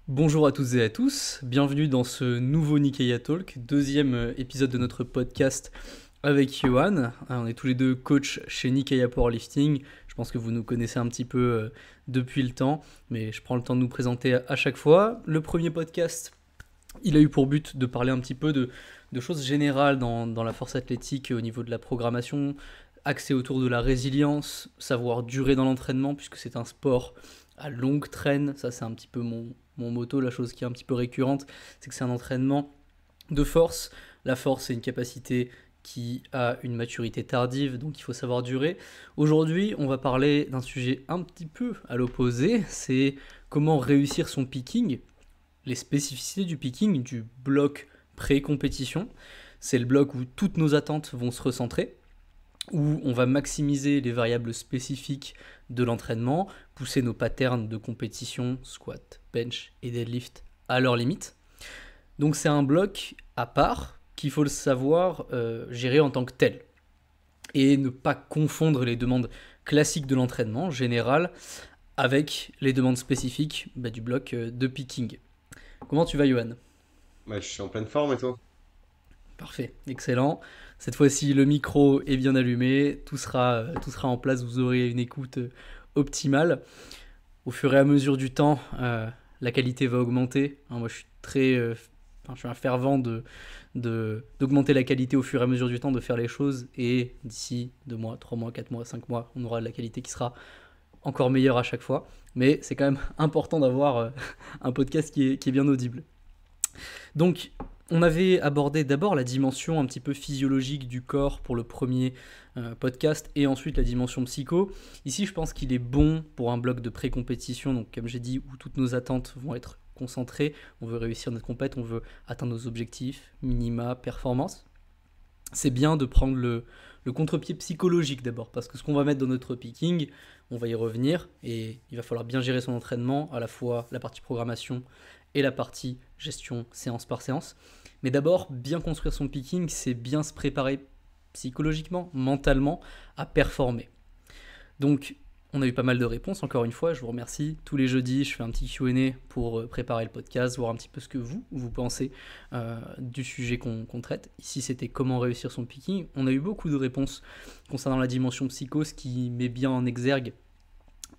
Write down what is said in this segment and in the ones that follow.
Bonjour à toutes et à tous, bienvenue dans ce nouveau Nikaya Talk, deuxième épisode de notre podcast avec Johan. On est tous les deux coachs chez Nikaya Powerlifting. Je pense que vous nous connaissez un petit peu depuis le temps, mais je prends le temps de nous présenter à chaque fois. Le premier podcast, il a eu pour but de parler un petit peu de choses générales dans la force athlétique au niveau de la programmation, axé autour de la résilience, savoir durer dans l'entraînement, puisque c'est un sport à longue traîne. Ça, c'est un petit peu mon motto, la chose qui est un petit peu récurrente, c'est que c'est un entraînement de force. La force, c'est une capacité qui a une maturité tardive, donc il faut savoir durer. Aujourd'hui, on va parler d'un sujet un petit peu à l'opposé, c'est comment réussir son picking, les spécificités du picking, du bloc pré-compétition. C'est le bloc où toutes nos attentes vont se recentrer, où on va maximiser les variables spécifiques de l'entraînement, pousser nos patterns de compétition, squat, bench et deadlift à leurs limites. Donc c'est un bloc à part qu'il faut le savoir gérer en tant que tel et ne pas confondre les demandes classiques de l'entraînement général avec les demandes spécifiques du bloc de picking. Comment tu vas, Johan ? Je suis en pleine forme et toi? Parfait, excellent. Cette fois-ci, le micro est bien allumé, tout sera en place, vous aurez une écoute optimale. Au fur et à mesure du temps, la qualité va augmenter. Moi, je suis un fervent d'augmenter la qualité au fur et à mesure du temps, de faire les choses. Et d'ici 2 mois, 3 mois, 4 mois, 5 mois, on aura de la qualité qui sera encore meilleure à chaque fois. Mais c'est quand même important d'avoir un podcast qui est bien audible. Donc, on avait abordé d'abord la dimension un petit peu physiologique du corps pour le premier podcast et ensuite la dimension psycho. Ici, je pense qu'il est bon pour un bloc de pré-compétition, donc comme j'ai dit, où toutes nos attentes vont être concentrées. On veut réussir notre compète, on veut atteindre nos objectifs, minima, performance. C'est bien de prendre le contre-pied psychologique d'abord, parce que ce qu'on va mettre dans notre picking, on va y revenir et il va falloir bien gérer son entraînement, à la fois la partie programmation et la partie gestion séance par séance. Mais d'abord, bien construire son picking, c'est bien se préparer psychologiquement, mentalement, à performer. Donc, on a eu pas mal de réponses, encore une fois, je vous remercie. Tous les jeudis, je fais un petit Q&A pour préparer le podcast, voir un petit peu ce que vous pensez du sujet qu'on traite. Ici, c'était comment réussir son picking. On a eu beaucoup de réponses concernant la dimension psycho, ce qui met bien en exergue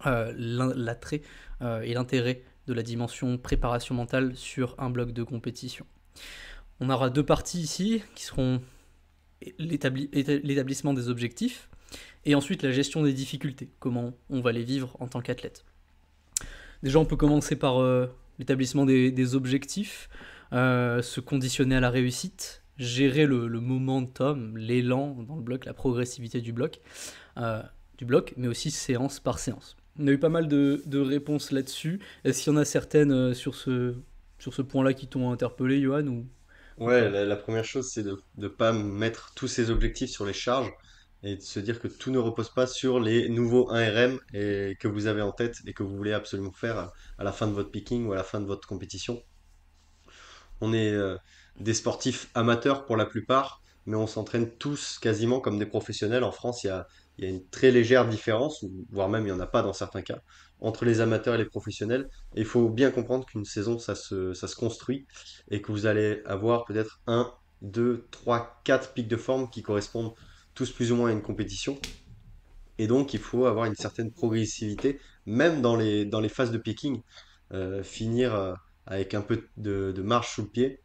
l'attrait et l'intérêt de la dimension préparation mentale sur un bloc de compétition. On aura 2 parties ici qui seront l'établissement des objectifs et ensuite la gestion des difficultés, comment on va les vivre en tant qu'athlète. Déjà, on peut commencer par l'établissement des objectifs, se conditionner à la réussite, gérer le momentum, l'élan dans le bloc, la progressivité du bloc, mais aussi séance par séance. On a eu pas mal de réponses là-dessus. Est-ce qu'il y en a certaines sur ce point-là qui t'ont interpellé, Johan ou... Ouais, la première chose, c'est de ne pas mettre tous ces objectifs sur les charges et de se dire que tout ne repose pas sur les nouveaux 1RM et que vous avez en tête et que vous voulez absolument faire à la fin de votre picking ou à la fin de votre compétition. On est des sportifs amateurs pour la plupart, mais on s'entraîne tous quasiment comme des professionnels. En France, il y a une très légère différence, voire même il n'y en a pas dans certains cas, entre les amateurs et les professionnels. Et il faut bien comprendre qu'une saison, ça se construit et que vous allez avoir peut-être un, deux, trois, quatre pics de forme qui correspondent tous plus ou moins à une compétition. Et donc, il faut avoir une certaine progressivité, même dans les phases de picking. Finir avec un peu de marche sous le pied,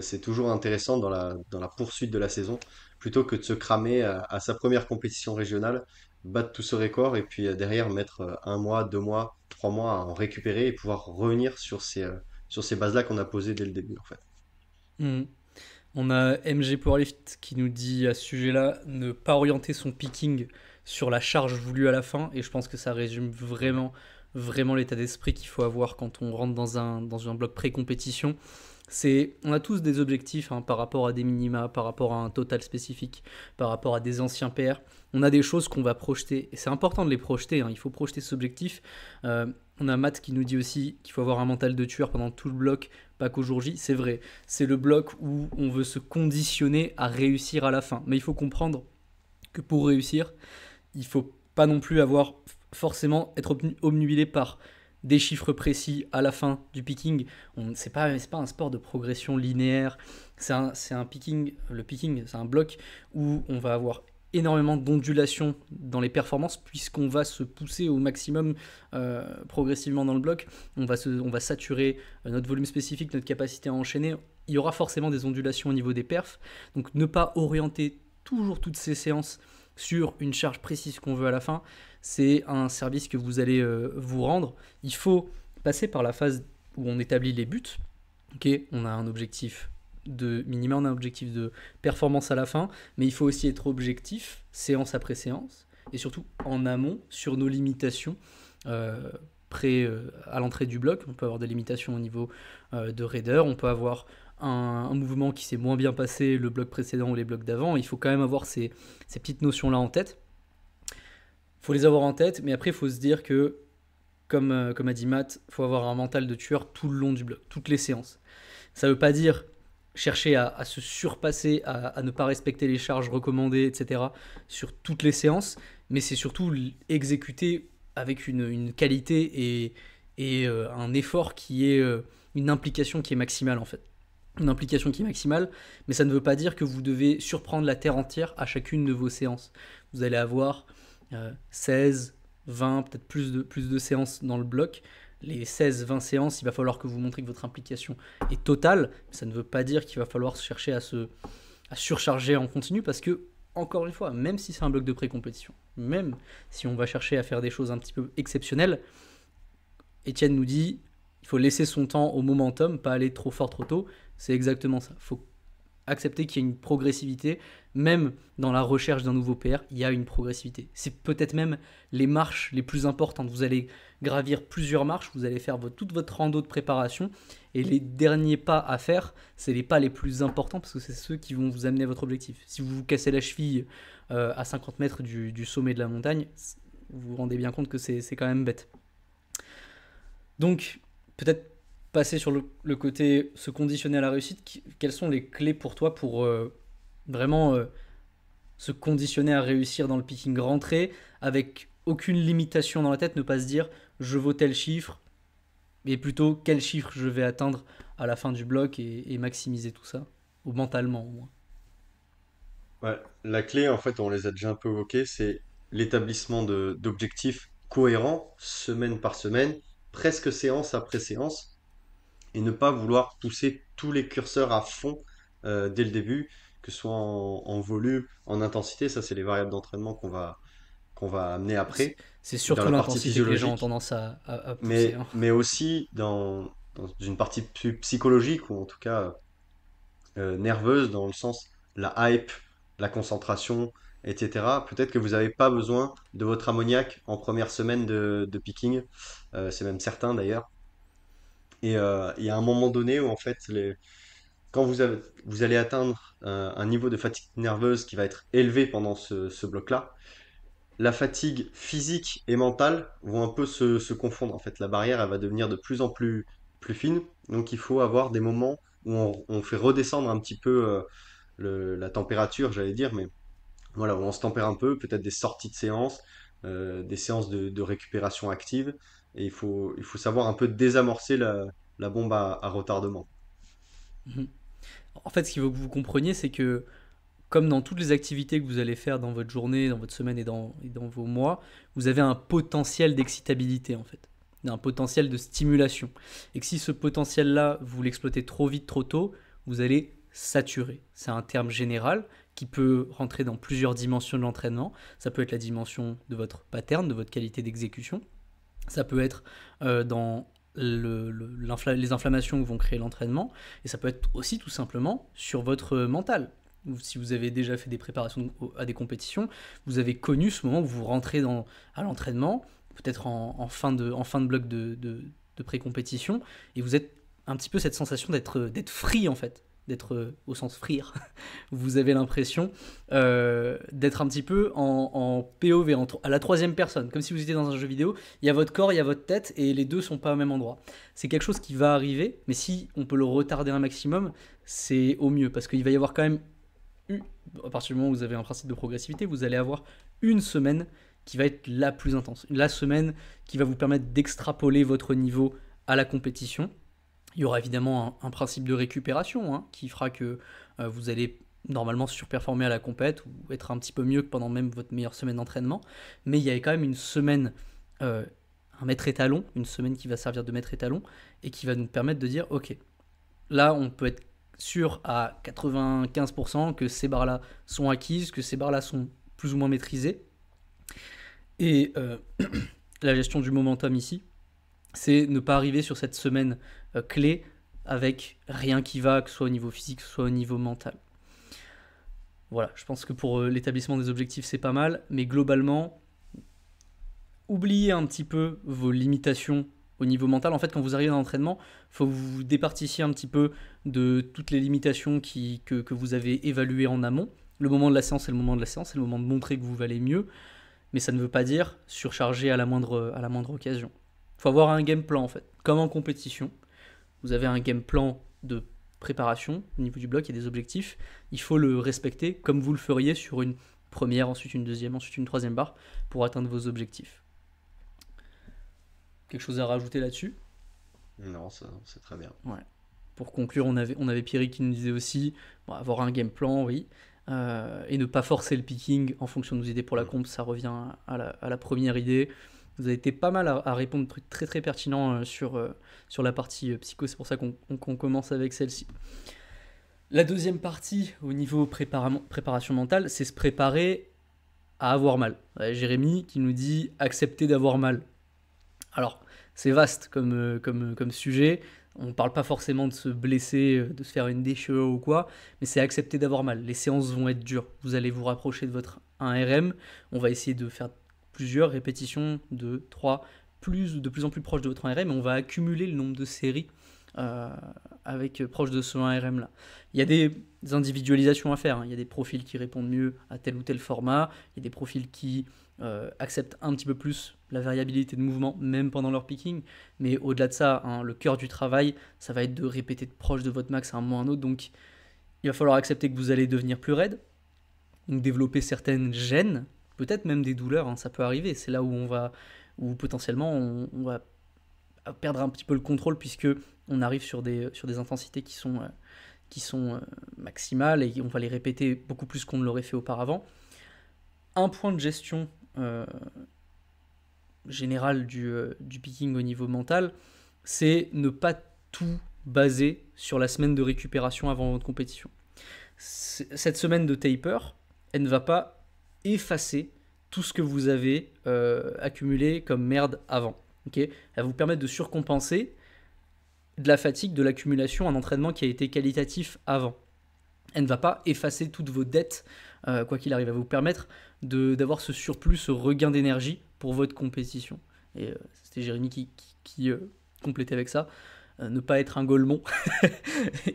c'est toujours intéressant dans la poursuite de la saison, plutôt que de se cramer à sa première compétition régionale, battre tout ce record et puis derrière mettre 1 mois, 2 mois, 3 mois à en récupérer et pouvoir revenir sur ces bases-là qu'on a posées dès le début, en fait. Mhm. On a MG Powerlift qui nous dit à ce sujet-là ne pas orienter son picking sur la charge voulue à la fin, et je pense que ça résume vraiment l'état d'esprit qu'il faut avoir quand on rentre dans un bloc pré-compétition. On a tous des objectifs par rapport à des minima, par rapport à un total spécifique, par rapport à des anciens PR. On a des choses qu'on va projeter, et c'est important de les projeter, il faut projeter cet objectif. On a Matt qui nous dit aussi qu'il faut avoir un mental de tueur pendant tout le bloc, pas qu'au jour J. C'est vrai, c'est le bloc où on veut se conditionner à réussir à la fin. Mais il faut comprendre que pour réussir, il faut pas non plus forcément être obnubilé par des chiffres précis à la fin du picking. C'est pas un sport de progression linéaire. C'est un picking. Le picking, c'est un bloc où on va avoir énormément d'ondulations dans les performances puisqu'on va se pousser au maximum progressivement dans le bloc. On va saturer notre volume spécifique, notre capacité à enchaîner. Il y aura forcément des ondulations au niveau des perfs. Donc ne pas orienter toujours toutes ces séances sur une charge précise qu'on veut à la fin, c'est un service que vous allez vous rendre. Il faut passer par la phase où on établit les buts. Ok, on a un objectif de minima, on a un objectif de performance à la fin, mais il faut aussi être objectif, séance après séance, et surtout en amont sur nos limitations à l'entrée du bloc. On peut avoir des limitations au niveau de raideur, on peut avoir un mouvement qui s'est moins bien passé le bloc précédent ou les blocs d'avant. Il faut quand même avoir ces petites notions-là en tête. Il faut les avoir en tête, mais après il faut se dire que, comme a dit Matt, il faut avoir un mental de tueur tout le long du bloc, toutes les séances. Ça ne veut pas dire chercher à se surpasser, à ne pas respecter les charges recommandées, etc. sur toutes les séances, mais c'est surtout exécuter avec une qualité et un effort qui est une implication qui est maximale en fait. Une implication qui est maximale, mais ça ne veut pas dire que vous devez surprendre la terre entière à chacune de vos séances. Vous allez avoir 16, 20, peut-être plus de séances dans le bloc. Les 16-20 séances, il va falloir que vous montrez que votre implication est totale. Ça ne veut pas dire qu'il va falloir chercher à surcharger en continu parce que, encore une fois, même si c'est un bloc de pré-compétition, même si on va chercher à faire des choses un petit peu exceptionnelles, Étienne nous dit il faut laisser son temps au momentum, pas aller trop fort trop tôt. C'est exactement ça. Il faut accepter qu'il y a une progressivité. Même dans la recherche d'un nouveau PR, il y a une progressivité. C'est peut-être même les marches les plus importantes. Vous allez gravir plusieurs marches, vous allez faire toute votre rando de préparation. Et les derniers pas à faire, c'est les pas les plus importants parce que c'est ceux qui vont vous amener à votre objectif. Si vous vous cassez la cheville à 50 mètres du sommet de la montagne, vous vous rendez bien compte que c'est quand même bête. Donc, peut-être passer sur le côté se conditionner à la réussite. Quelles sont les clés pour toi pour vraiment se conditionner à réussir dans le picking, rentrer avec aucune limitation dans la tête, ne pas se dire je vaux tel chiffre, mais plutôt quel chiffre je vais atteindre à la fin du bloc et maximiser tout ça, ou mentalement au moins. Ouais, la clé, en fait, on les a déjà un peu évoqués, c'est l'établissement d'objectifs cohérents, semaine par semaine, presque séance après séance, et ne pas vouloir pousser tous les curseurs à fond dès le début, que ce soit en volume, en intensité, ça c'est les variables d'entraînement qu'on va amener C'est après, c'est dans surtout la partie l'intensité que les gens ont physiologique, tendance à pousser, mais, hein. mais aussi dans une partie plus psychologique, ou en tout cas nerveuse, dans le sens la hype, la concentration, etc. Peut-être que vous n'avez pas besoin de votre ammoniac en première semaine de picking, c'est même certain d'ailleurs. Et il y a un moment donné où en fait, quand vous allez atteindre un niveau de fatigue nerveuse qui va être élevé pendant ce bloc-là, la fatigue physique et mentale vont un peu se confondre. En fait, la barrière, elle va devenir de plus en plus fine. Donc, il faut avoir des moments où on fait redescendre un petit peu la température, j'allais dire, mais voilà, où on se tempère un peu, peut-être des sorties de séance, des séances de récupération active. Et il faut savoir un peu désamorcer la bombe à retardement. Mhm. En fait, ce qu'il faut que vous compreniez, c'est que comme dans toutes les activités que vous allez faire dans votre journée, dans votre semaine et dans vos mois, vous avez un potentiel d'excitabilité en fait, un potentiel de stimulation. Et que si ce potentiel-là, vous l'exploitez trop vite, trop tôt, vous allez saturer. C'est un terme général qui peut rentrer dans plusieurs dimensions de l'entraînement. Ça peut être la dimension de votre pattern, de votre qualité d'exécution. Ça peut être dans les inflammations que vont créer l'entraînement. Et ça peut être aussi tout simplement sur votre mental. Si vous avez déjà fait des préparations à des compétitions, vous avez connu ce moment où vous rentrez à l'entraînement, peut-être en fin de bloc de pré-compétition, et vous êtes un petit peu cette sensation d'être free en fait, d'être au sens frire. Vous avez l'impression d'être un petit peu en POV, à la troisième personne, comme si vous étiez dans un jeu vidéo. Il y a votre corps, il y a votre tête, et les deux sont pas au même endroit. C'est quelque chose qui va arriver, mais si on peut le retarder un maximum, c'est au mieux, parce qu'il va y avoir quand même à partir du moment où vous avez un principe de progressivité, vous allez avoir une semaine qui va être la plus intense. La semaine qui va vous permettre d'extrapoler votre niveau à la compétition. Il y aura évidemment un principe de récupération qui fera que vous allez normalement surperformer à la compète ou être un petit peu mieux que pendant même votre meilleure semaine d'entraînement. Mais il y a quand même une semaine, un maître étalon, une semaine qui va servir de maître étalon et qui va nous permettre de dire ok, là on peut être sûr à 95% que ces barres-là sont acquises, que ces barres-là sont plus ou moins maîtrisées. Et la gestion du momentum ici, c'est ne pas arriver sur cette semaine clé avec rien qui va, que ce soit au niveau physique, que ce soit au niveau mental. Voilà, je pense que pour l'établissement des objectifs, c'est pas mal, mais globalement, oubliez un petit peu vos limitations au niveau mental. En fait, quand vous arrivez dans l'entraînement, il faut que vous départissiez un petit peu de toutes les limitations que vous avez évaluées en amont. Le moment de la séance, c'est le moment de la séance, c'est le moment de montrer que vous valez mieux, mais ça ne veut pas dire surcharger à la moindre occasion. Il faut avoir un game plan, en fait, comme en compétition. Vous avez un game plan de préparation au niveau du bloc, il y a des objectifs. Il faut le respecter comme vous le feriez sur une première, ensuite une deuxième, ensuite une troisième barre pour atteindre vos objectifs. Quelque chose à rajouter là-dessus? Non, ça, c'est très bien. Ouais. Pour conclure, on avait Pierre qui nous disait aussi avoir un game plan, oui, et ne pas forcer le picking en fonction de nos idées pour la comp. Ça revient à la première idée. Vous avez été pas mal à répondre de trucs très très pertinents sur la partie psycho, c'est pour ça qu'on commence avec celle-ci. La deuxième partie, au niveau préparation mentale, c'est se préparer à avoir mal. Jérémy qui nous dit accepter d'avoir mal. Alors, c'est vaste comme sujet. On ne parle pas forcément de se blesser, de se faire une déchirure ou quoi, mais c'est accepter d'avoir mal. Les séances vont être dures. Vous allez vous rapprocher de votre 1RM. On va essayer de faire plusieurs répétitions, 2, 3, de plus en plus proche de votre 1RM, et on va accumuler le nombre de séries proche de ce 1RM là. Il y a des individualisations à faire, Il y a des profils qui répondent mieux à tel ou tel format, il y a des profils qui acceptent un petit peu plus la variabilité de mouvement, même pendant leur picking, mais au-delà de ça, le cœur du travail, ça va être de répéter proche de votre max à un moment ou à un autre, donc il va falloir accepter que vous allez devenir plus raide, donc développer certaines gênes, peut-être même des douleurs, ça peut arriver, c'est là où potentiellement on va perdre un petit peu le contrôle puisque on arrive sur des intensités qui sont maximales et on va les répéter beaucoup plus qu'on ne l'aurait fait auparavant. Un point de gestion générale du picking au niveau mental, c'est ne pas tout baser sur la semaine de récupération avant votre compétition. Cette semaine de taper, elle ne va pas effacer tout ce que vous avez accumulé comme merde avant. Okay, elle va vous permettre de surcompenser de la fatigue, de l'accumulation, un entraînement qui a été qualitatif avant. Elle ne va pas effacer toutes vos dettes, quoi qu'il arrive. Elle va vous permettre d'avoir ce surplus, ce regain d'énergie pour votre compétition. Et c'était Jérémy qui complétait avec ça. Ne pas être un golemon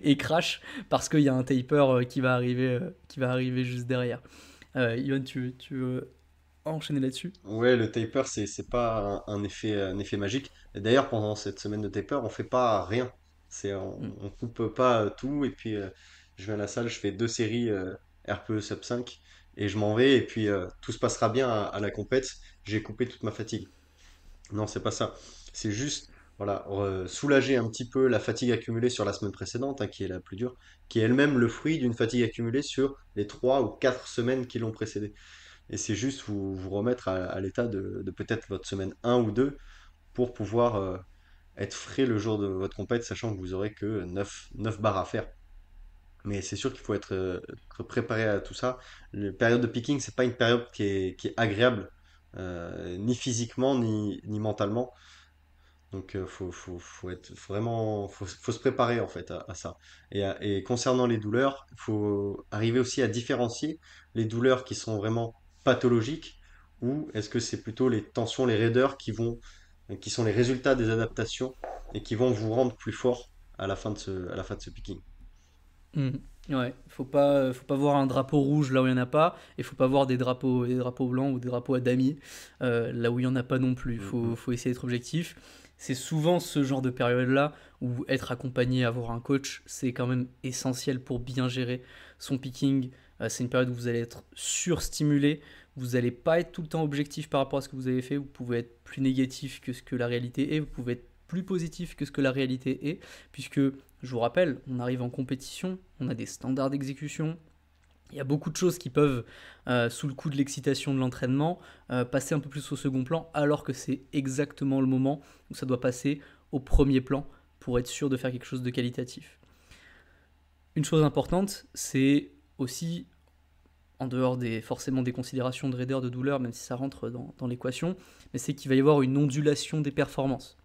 et crash parce qu'il y a un taper qui va arriver juste derrière. Yoann, tu veux enchaîner là-dessus? Ouais, le taper, c'est pas un effet magique. Et d'ailleurs, pendant cette semaine de taper, on fait pas rien. On coupe pas tout. Et puis, je vais à la salle, je fais 2 séries RPE sub 5 et je m'en vais. Et puis, tout se passera bien à la compète. J'ai coupé toute ma fatigue. Non, c'est pas ça. C'est juste, voilà, soulager un petit peu la fatigue accumulée sur la semaine précédente, qui est la plus dure, qui est elle-même le fruit d'une fatigue accumulée sur les 3 ou 4 semaines qui l'ont précédée. Et c'est juste vous remettre à l'état de peut-être votre semaine 1 ou 2 pour pouvoir être frais le jour de votre compète, sachant que vous aurez que 9 barres à faire. Mais c'est sûr qu'il faut être préparé à tout ça. La période de picking, c'est pas une période qui est agréable, ni physiquement, ni mentalement. Donc, faut se préparer en fait à ça. Et concernant les douleurs, il faut arriver aussi à différencier les douleurs qui sont vraiment pathologiques ou est-ce que c'est plutôt les tensions, les raideurs qui sont les résultats des adaptations et qui vont vous rendre plus fort à la fin de ce picking. Mhm. Ouais, faut pas voir un drapeau rouge là où il n'y en a pas, et faut pas voir des drapeaux blancs ou des drapeaux à damier là où il n'y en a pas non plus. Mhm. Faut essayer d'être objectif. C'est souvent ce genre de période-là où être accompagné, avoir un coach, c'est quand même essentiel pour bien gérer son picking. C'est une période où vous allez être surstimulé, Vous n'allez pas être tout le temps objectif par rapport à ce que vous avez fait. Vous pouvez être plus négatif que ce que la réalité est. Vous pouvez être plus positif que ce que la réalité est. Puisque, je vous rappelle, on arrive en compétition, on a des standards d'exécution. Il y a beaucoup de choses qui peuvent, sous le coup de l'excitation de l'entraînement, passer un peu plus au second plan, alors que c'est exactement le moment où ça doit passer au premier plan pour être sûr de faire quelque chose de qualitatif. Une chose importante, c'est aussi, en dehors forcément des considérations de raideur, de douleur, même si ça rentre dans l'équation, mais c'est qu'il va y avoir une ondulation des performances.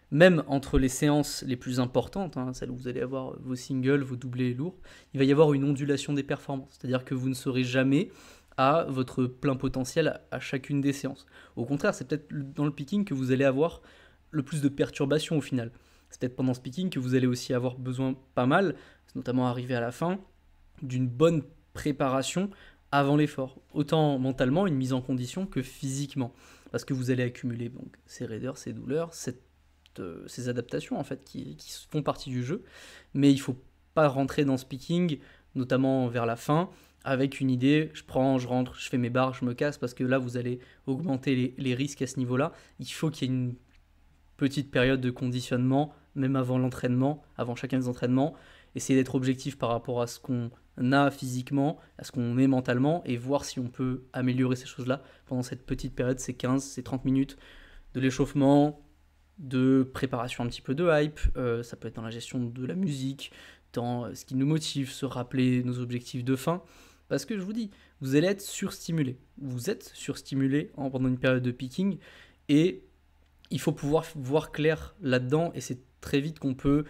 Même entre les séances les plus importantes, celles où vous allez avoir vos singles, vos doublés lourds, il va y avoir une ondulation des performances. C'est-à-dire que vous ne serez jamais à votre plein potentiel à chacune des séances. Au contraire, c'est peut-être dans le picking que vous allez avoir le plus de perturbations au final. C'est peut-être pendant ce picking que vous allez aussi avoir besoin pas mal, notamment arriver à la fin, d'une bonne préparation avant l'effort. Autant mentalement, une mise en condition que physiquement. Parce que vous allez accumuler donc, ces raideurs, ces douleurs, ces adaptations en fait qui font partie du jeu, mais il faut pas rentrer dans ce picking, notamment vers la fin, avec une idée, je rentre, je fais mes barres, je me casse, parce que là vous allez augmenter les risques à ce niveau-là. Il faut qu'il y ait une petite période de conditionnement, même avant l'entraînement, avant chacun des entraînements, essayer d'être objectif par rapport à ce qu'on a physiquement, à ce qu'on est mentalement, et voir si on peut améliorer ces choses-là pendant cette petite période, ces 15, ces 30 minutes de l'échauffement, de préparation un petit peu de hype, ça peut être dans la gestion de la musique, dans ce qui nous motive, se rappeler nos objectifs de fin, parce que je vous dis, vous allez être surstimulé. Vous êtes surstimulé pendant une période de picking, et il faut pouvoir voir clair là-dedans, et c'est très vite qu'on peut...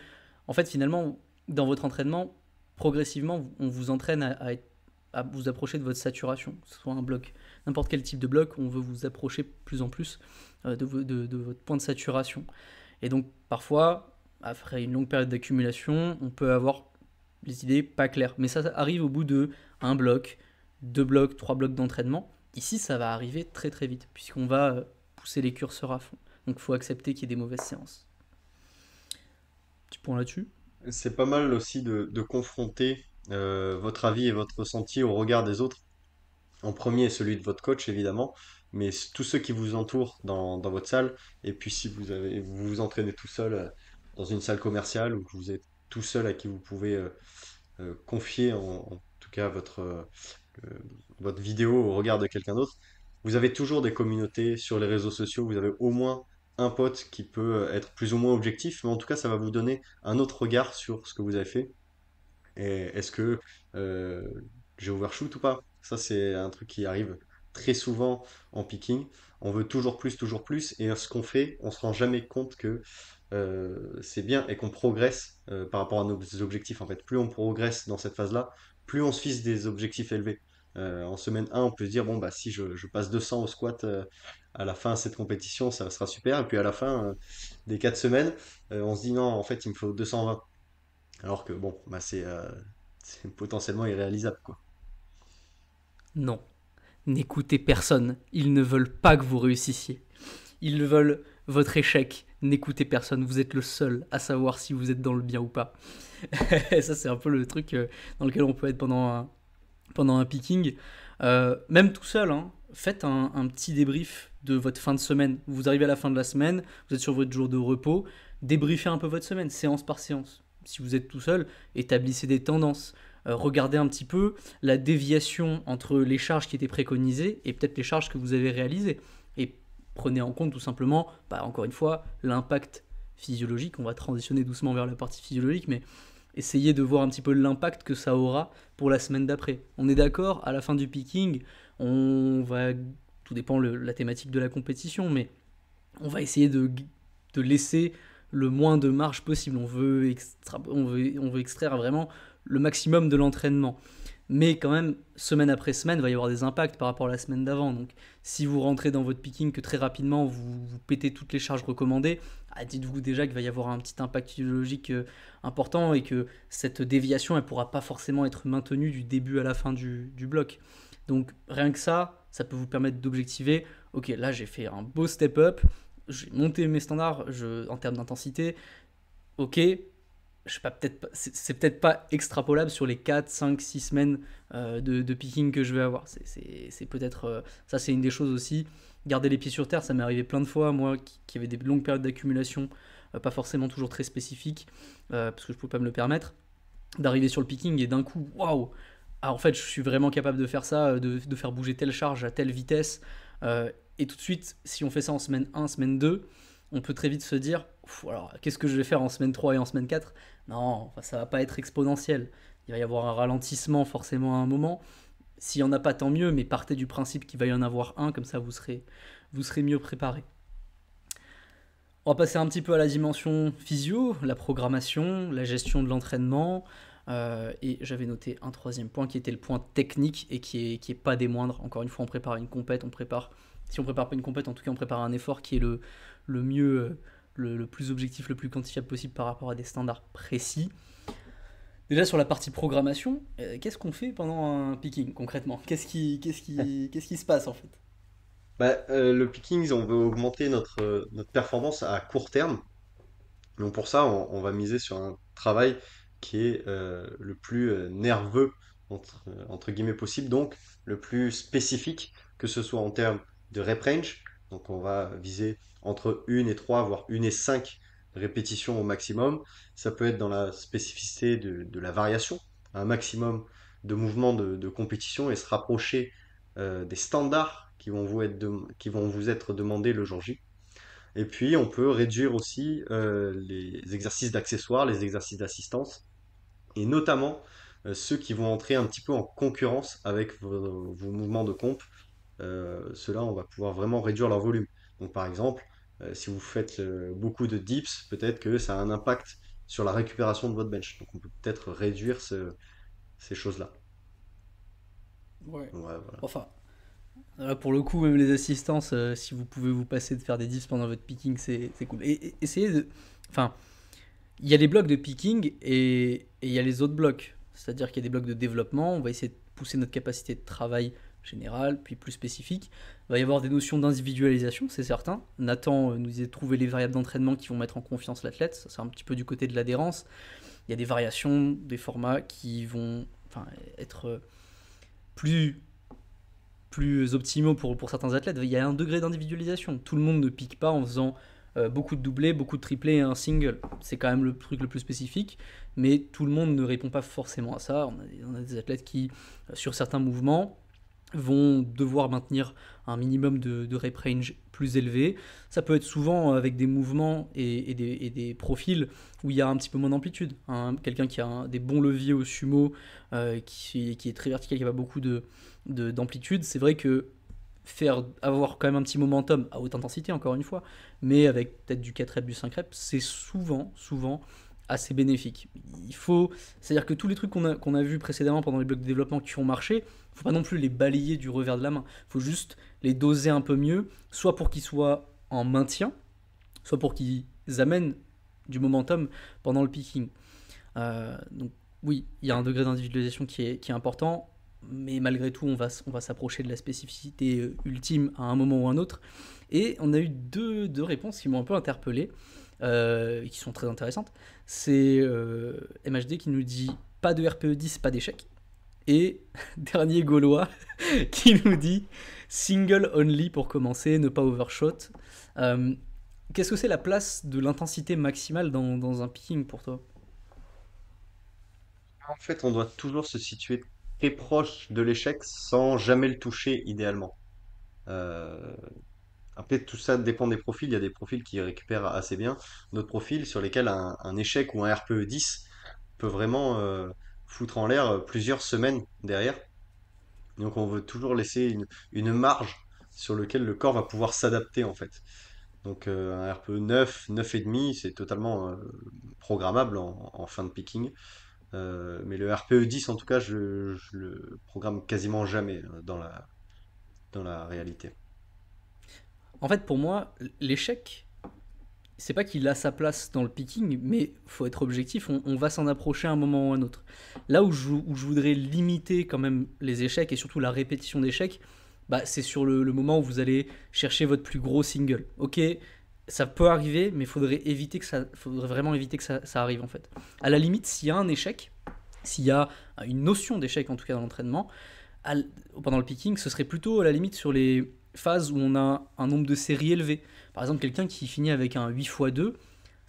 En fait, finalement, dans votre entraînement, progressivement, on vous entraîne à vous approcher de votre saturation, que ce soit un bloc, n'importe quel type de bloc, on veut vous approcher plus en plus de votre point de saturation. Et donc, parfois, après une longue période d'accumulation, on peut avoir les idées pas claires. Mais ça arrive au bout de un bloc, 2 blocs, 3 blocs d'entraînement. Ici, ça va arriver très très vite, puisqu'on va pousser les curseurs à fond. Donc, il faut accepter qu'il y ait des mauvaises séances. Petit point là-dessus. C'est pas mal aussi de confronter votre avis et votre ressenti au regard des autres. En premier, celui de votre coach, évidemment, mais tous ceux qui vous entourent dans votre salle. Et puis si vous vous entraînez tout seul dans une salle commerciale ou que vous êtes tout seul à qui vous pouvez confier en tout cas euh, votre vidéo au regard de quelqu'un d'autre, vous avez toujours des communautés sur les réseaux sociaux. Vous avez au moins un pote qui peut être plus ou moins objectif, mais en tout cas, ça va vous donner un autre regard sur ce que vous avez fait. Et est-ce que euh, j'ai overshoot ou pas? Ça, c'est un truc qui arrive très souvent en picking. On veut toujours plus, et ce qu'on fait, on se rend jamais compte que c'est bien et qu'on progresse par rapport à nos objectifs. En fait, plus on progresse dans cette phase-là, plus on se fixe des objectifs élevés. En semaine 1, on peut se dire, bon, bah, si je passe 200 au squat à la fin de cette compétition, ça sera super. Et puis à la fin des 4 semaines, on se dit, non, en fait, il me faut 220. Alors que bon, bah c'est potentiellement irréalisable, quoi. Non, n'écoutez personne. Ils ne veulent pas que vous réussissiez. Ils veulent votre échec. N'écoutez personne. Vous êtes le seul à savoir si vous êtes dans le bien ou pas. Ça, c'est un peu le truc dans lequel on peut être pendant un picking. Même tout seul, faites un petit débrief de votre fin de semaine. Vous arrivez à la fin de la semaine, vous êtes sur votre jour de repos. Débriefez un peu votre semaine, séance par séance. Si vous êtes tout seul, établissez des tendances. Regardez un petit peu la déviation entre les charges qui étaient préconisées et peut-être les charges que vous avez réalisées. Et prenez en compte tout simplement, encore une fois, l'impact physiologique. On va transitionner doucement vers la partie physiologique, mais essayez de voir un petit peu l'impact que ça aura pour la semaine d'après. On est d'accord, à la fin du picking, tout dépend la thématique de la compétition, mais on va essayer de laisser le moins de marge possible. On veut extraire vraiment le maximum de l'entraînement. Mais quand même, semaine après semaine, il va y avoir des impacts par rapport à la semaine d'avant. Donc, si vous rentrez dans votre picking que très rapidement, vous pétez toutes les charges recommandées, dites-vous déjà qu'il va y avoir un petit impact physiologique important et que cette déviation, elle ne pourra pas forcément être maintenue du début à la fin du bloc. Donc, rien que ça peut vous permettre d'objectiver. Ok, là, j'ai fait un beau step-up, j'ai monté mes standards en termes d'intensité. Ok, je sais pas, c'est peut-être pas extrapolable sur les 4 5 6 semaines de picking que je vais avoir. C'est peut-être. Ça, c'est une des choses aussi. Garder les pieds sur terre, ça m'est arrivé plein de fois, moi, qui avait des longues périodes d'accumulation, pas forcément toujours très spécifiques, parce que je pouvais pas me le permettre, d'arriver sur le picking et d'un coup, waouh! Ah, en fait, je suis vraiment capable de faire ça, de faire bouger telle charge à telle vitesse. Et tout de suite, si on fait ça en semaine 1, semaine 2, on peut très vite se dire, alors qu'est-ce que je vais faire en semaine 3 et en semaine 4? Non, enfin, ça va pas être exponentiel. Il va y avoir un ralentissement forcément à un moment. S'il n'y en a pas, tant mieux, mais partez du principe qu'il va y en avoir un, comme ça vous serez mieux préparé. On va passer un petit peu à la dimension physio, la programmation, la gestion de l'entraînement. Et j'avais noté un troisième point qui était le point technique et qui est pas des moindres. Encore une fois, on prépare une compète, si on prépare pas une compète, en tout cas on prépare un effort qui est le mieux, le plus objectif, le plus quantifiable possible par rapport à des standards précis. Déjà sur la partie programmation, qu'est-ce qu'on fait pendant un picking concrètement? Qu'est-ce qui se passe en fait? Le pickings, on veut augmenter notre performance à court terme. Donc pour ça, on va miser sur un travail qui est le plus nerveux, entre guillemets, possible, donc le plus spécifique, que ce soit en termes de rep range. Donc on va viser entre 1 et 3, voire 1 et 5 répétitions au maximum. Ça peut être dans la spécificité de la variation, un maximum de mouvements de compétition et se rapprocher des standards qui vont vous être demandés le jour J. Et puis, on peut réduire aussi les exercices d'accessoires, les exercices d'assistance, et notamment ceux qui vont entrer un petit peu en concurrence avec vos mouvements de pompe. Ceux-là, on va pouvoir vraiment réduire leur volume. Donc, par exemple, si vous faites beaucoup de dips, peut-être que ça a un impact sur la récupération de votre bench. Donc, on peut peut-être réduire ces choses-là. Ouais. Ouais, voilà. Enfin, là, pour le coup, même les assistances, si vous pouvez vous passer de faire des diffs pendant votre picking, c'est cool. Et essayez de. Enfin, il y a les blocs de picking et il y a les autres blocs. C'est-à-dire qu'il y a des blocs de développement, on va essayer de pousser notre capacité de travail générale, puis plus spécifique. Il va y avoir des notions d'individualisation, c'est certain. Nathan nous disait de trouver les variables d'entraînement qui vont mettre en confiance l'athlète. Ça, c'est un petit peu du côté de l'adhérence. Il y a des variations, des formats qui vont être plus optimaux pour certains athlètes. Il y a un degré d'individualisation. Tout le monde ne pique pas en faisant beaucoup de doublés, beaucoup de triplés et un single. C'est quand même le truc le plus spécifique, mais tout le monde ne répond pas forcément à ça. On a des athlètes qui, sur certains mouvements, vont devoir maintenir un minimum de rep range plus élevé. Ça peut être souvent avec des mouvements et des profils où il y a un petit peu moins d'amplitude. Quelqu'un qui a des bons leviers au sumo, qui est très vertical, qui a pas beaucoup d'amplitude, c'est vrai que avoir quand même un petit momentum à haute intensité, encore une fois, mais avec peut-être du 4 reps, du 5 reps, c'est souvent assez bénéfique. C'est-à-dire que tous les trucs qu'on a vus précédemment pendant les blocs de développement qui ont marché, faut pas non plus les balayer du revers de la main. Faut juste les doser un peu mieux, soit pour qu'ils soient en maintien, soit pour qu'ils amènent du momentum pendant le picking. Donc oui, il y a un degré d'individualisation qui est important, mais malgré tout, on va s'approcher de la spécificité ultime à un moment ou un autre. Et on a eu deux réponses qui m'ont un peu interpellé, qui sont très intéressantes. C'est MHD qui nous dit pas de RPE 10, pas d'échec. Et dernier Gaulois qui nous dit single only pour commencer, ne pas overshot. Euh, Qu'est-ce que c'est la place de l'intensité maximale dans un picking pour toi? En fait, on doit toujours se situer très proche de l'échec sans jamais le toucher idéalement. Euh, Après, tout ça dépend des profils. Il y a des profils qui récupèrent assez bien. D'autres profils sur lesquels un échec ou un RPE 10 peut vraiment foutre en l'air plusieurs semaines derrière. Donc, on veut toujours laisser une marge sur laquelle le corps va pouvoir s'adapter en fait. Donc, un RPE 9, 9,5, c'est totalement programmable en fin de picking. Mais le RPE 10, en tout cas, je le programme quasiment jamais dans la réalité. En fait, pour moi, l'échec, c'est pas qu'il a sa place dans le picking, mais faut être objectif, on va s'en approcher à un moment ou à un autre. Là où je voudrais limiter quand même les échecs et surtout la répétition d'échecs, bah, c'est sur le moment où vous allez chercher votre plus gros single. Ok, Ça peut arriver, mais faudrait vraiment éviter que ça arrive en fait. À la limite, s'il y a un échec, s'il y a une notion d'échec en tout cas dans l'entraînement, à pendant le picking, ce serait plutôt à la limite sur les phases où on a un nombre de séries élevé. Par exemple, quelqu'un qui finit avec un 8x2,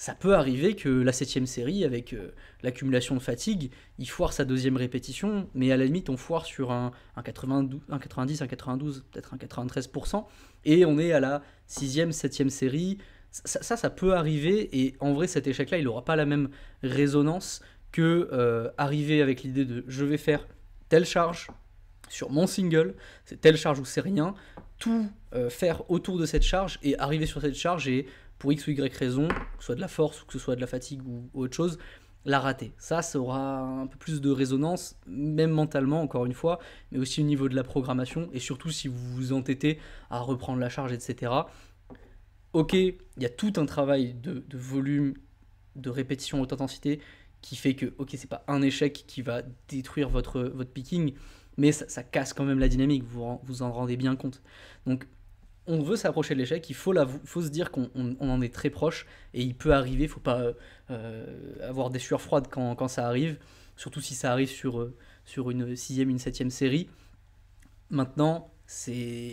ça peut arriver que la septième série, avec l'accumulation de fatigue, il foire sa deuxième répétition, mais à la limite, on foire sur un 92, un 90, un 92, peut-être un 93%, et on est à la sixième, septième série. Ça peut arriver, et en vrai, cet échec-là, il n'aura pas la même résonance que arriver avec l'idée de je vais faire telle charge sur mon single, c'est telle charge ou c'est rien, tout faire autour de cette charge et arriver sur cette charge et pour X ou Y raison, que ce soit de la force ou que ce soit de la fatigue ou autre chose, la rater. Ça aura un peu plus de résonance, même mentalement, encore une fois, mais aussi au niveau de la programmation, et surtout si vous vous entêtez à reprendre la charge, etc. Ok, il y a tout un travail de volume, de répétition haute intensité, qui fait que, ok, c'est pas un échec qui va détruire votre picking, mais ça casse quand même la dynamique, vous en rendez bien compte. Donc, on veut s'approcher de l'échec, faut se dire qu'on en est très proche, et il peut arriver, il ne faut pas avoir des sueurs froides quand ça arrive, surtout si ça arrive sur une sixième, une septième série. Maintenant,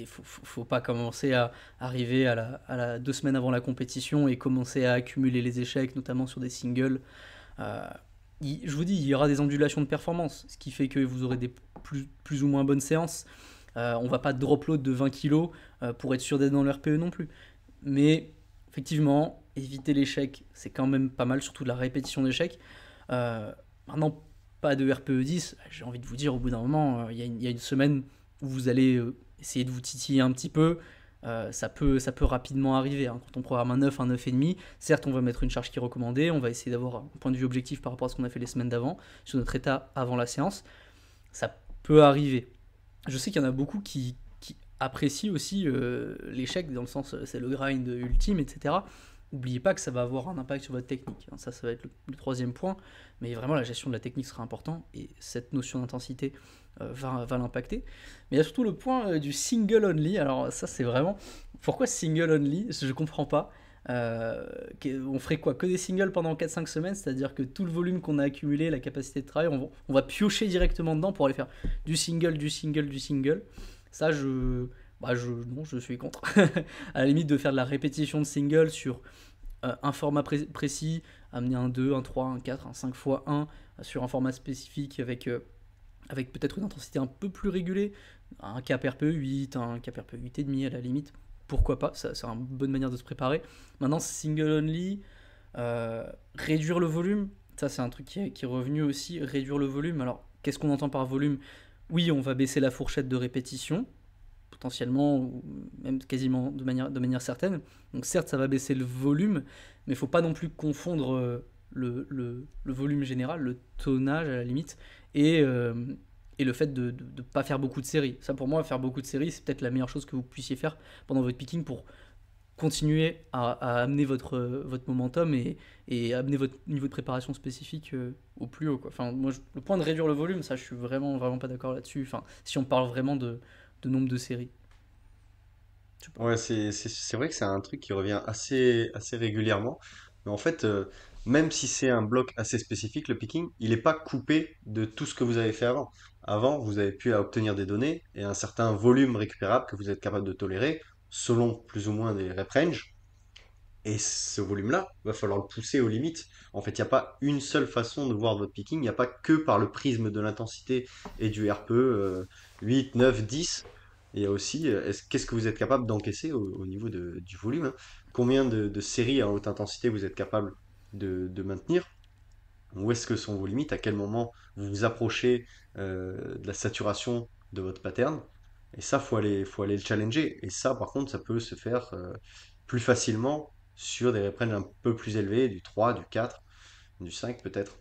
faut pas commencer à arriver à la 2 semaines avant la compétition et commencer à accumuler les échecs, notamment sur des singles. Euh, je vous dis, il y aura des ondulations de performance, ce qui fait que vous aurez des plus ou moins bonnes séances. On va pas drop load de 20 kilos pour être sûr d'être dans le RPE non plus. Mais effectivement, éviter l'échec, c'est quand même pas mal, surtout de la répétition d'échecs. Maintenant, pas de RPE 10, j'ai envie de vous dire, au bout d'un moment, il y a une semaine où vous allez essayer de vous titiller un petit peu. Ça peut rapidement arriver, hein. Quand on programme un 9, un 9,5, certes on va mettre une charge qui est recommandée, on va essayer d'avoir un point de vue objectif par rapport à ce qu'on a fait les semaines d'avant, sur notre état avant la séance. Ça peut arriver. Je sais qu'il y en a beaucoup qui apprécient aussi l'échec, dans le sens c'est le grind ultime, etc. N'oubliez pas que ça va avoir un impact sur votre technique, hein. Ça va être le troisième point, mais vraiment la gestion de la technique sera importante, et cette notion d'intensité va l'impacter. Mais il y a surtout le point du single only. Alors ça c'est vraiment... Pourquoi single only? Je ne comprends pas. On ferait quoi? Que des singles pendant 4-5 semaines, c'est-à-dire que tout le volume qu'on a accumulé, la capacité de travail, on va piocher directement dedans pour aller faire du single, du single, du single. Ça, non, je suis contre. À la limite de faire de la répétition de single sur un format précis, amener un 2, un 3, un 4, un 5 x 1 sur un format spécifique avec peut-être une intensité un peu plus régulée, un cap RPE 8, un cap RPE 8,5 à la limite, pourquoi pas, c'est une bonne manière de se préparer. Maintenant, single only, réduire le volume, ça c'est un truc qui est revenu aussi, réduire le volume. Alors, qu'est-ce qu'on entend par volume? Oui, on va baisser la fourchette de répétition, potentiellement, ou même quasiment de manière certaine. Donc certes, ça va baisser le volume, mais il ne faut pas non plus confondre le volume général, le tonnage à la limite, et le fait de ne pas faire beaucoup de séries. Ça, pour moi, faire beaucoup de séries, c'est peut-être la meilleure chose que vous puissiez faire pendant votre picking pour continuer à amener votre momentum et amener votre niveau de préparation spécifique au plus haut, quoi. Enfin, moi, le point de réduire le volume, ça, je suis vraiment, vraiment pas d'accord là-dessus. Enfin, si on parle vraiment de nombre de séries. Je sais pas. Ouais, c'est vrai que c'est un truc qui revient assez régulièrement. Mais en fait, même si c'est un bloc assez spécifique, le picking, il n'est pas coupé de tout ce que vous avez fait avant. Avant, vous avez pu obtenir des données et un certain volume récupérable que vous êtes capable de tolérer selon plus ou moins des rep range. Et ce volume-là, va falloir le pousser aux limites. En fait, il n'y a pas une seule façon de voir votre picking. Il n'y a pas que par le prisme de l'intensité et du RPE 8, 9, 10. Il y a aussi, qu'est-ce que vous êtes capable d'encaisser au niveau du volume, hein. Combien de séries à haute intensité vous êtes capable de maintenir? Où est-ce que sont vos limites? À quel moment vous vous approchez de la saturation de votre pattern? Et ça, faut aller le challenger. Et ça, par contre, ça peut se faire plus facilement sur des reprises un peu plus élevées, du 3, du 4, du 5 peut-être.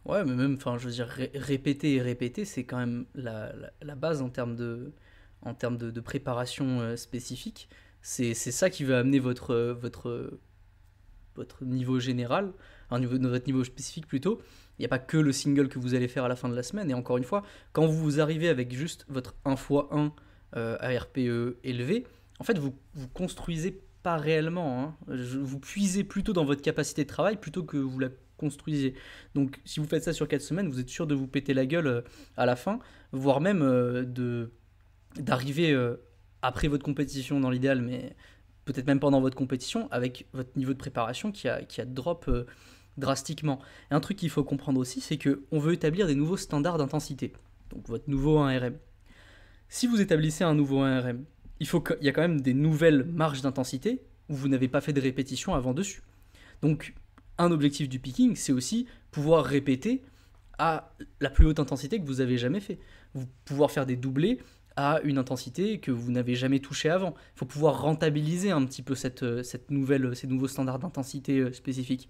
Ouais, mais même, enfin, je veux dire, répéter et répéter, c'est quand même la base en termes de préparation spécifique. C'est ça qui va amener votre niveau général, votre niveau spécifique plutôt. Il n'y a pas que le single que vous allez faire à la fin de la semaine. Et encore une fois, quand vous arrivez avec juste votre 1 x 1 à RPE élevé, en fait, vous construisez pas réellement, hein. Vous puisez plutôt dans votre capacité de travail plutôt que vous la construisez. Donc si vous faites ça sur 4 semaines, vous êtes sûr de vous péter la gueule à la fin, voire même d'arriver après votre compétition dans l'idéal, mais peut-être même pendant votre compétition, avec votre niveau de préparation qui a drop drastiquement. Et un truc qu'il faut comprendre aussi, c'est qu'on veut établir des nouveaux standards d'intensité. Donc votre nouveau 1RM. Si vous établissez un nouveau 1RM, il y a quand même des nouvelles marges d'intensité où vous n'avez pas fait de répétition avant dessus. Donc un objectif du picking, c'est aussi pouvoir répéter à la plus haute intensité que vous avez jamais fait. Vous pouvoir faire des doublés à une intensité que vous n'avez jamais touchée avant. Il faut pouvoir rentabiliser un petit peu ces nouveaux standards d'intensité spécifiques.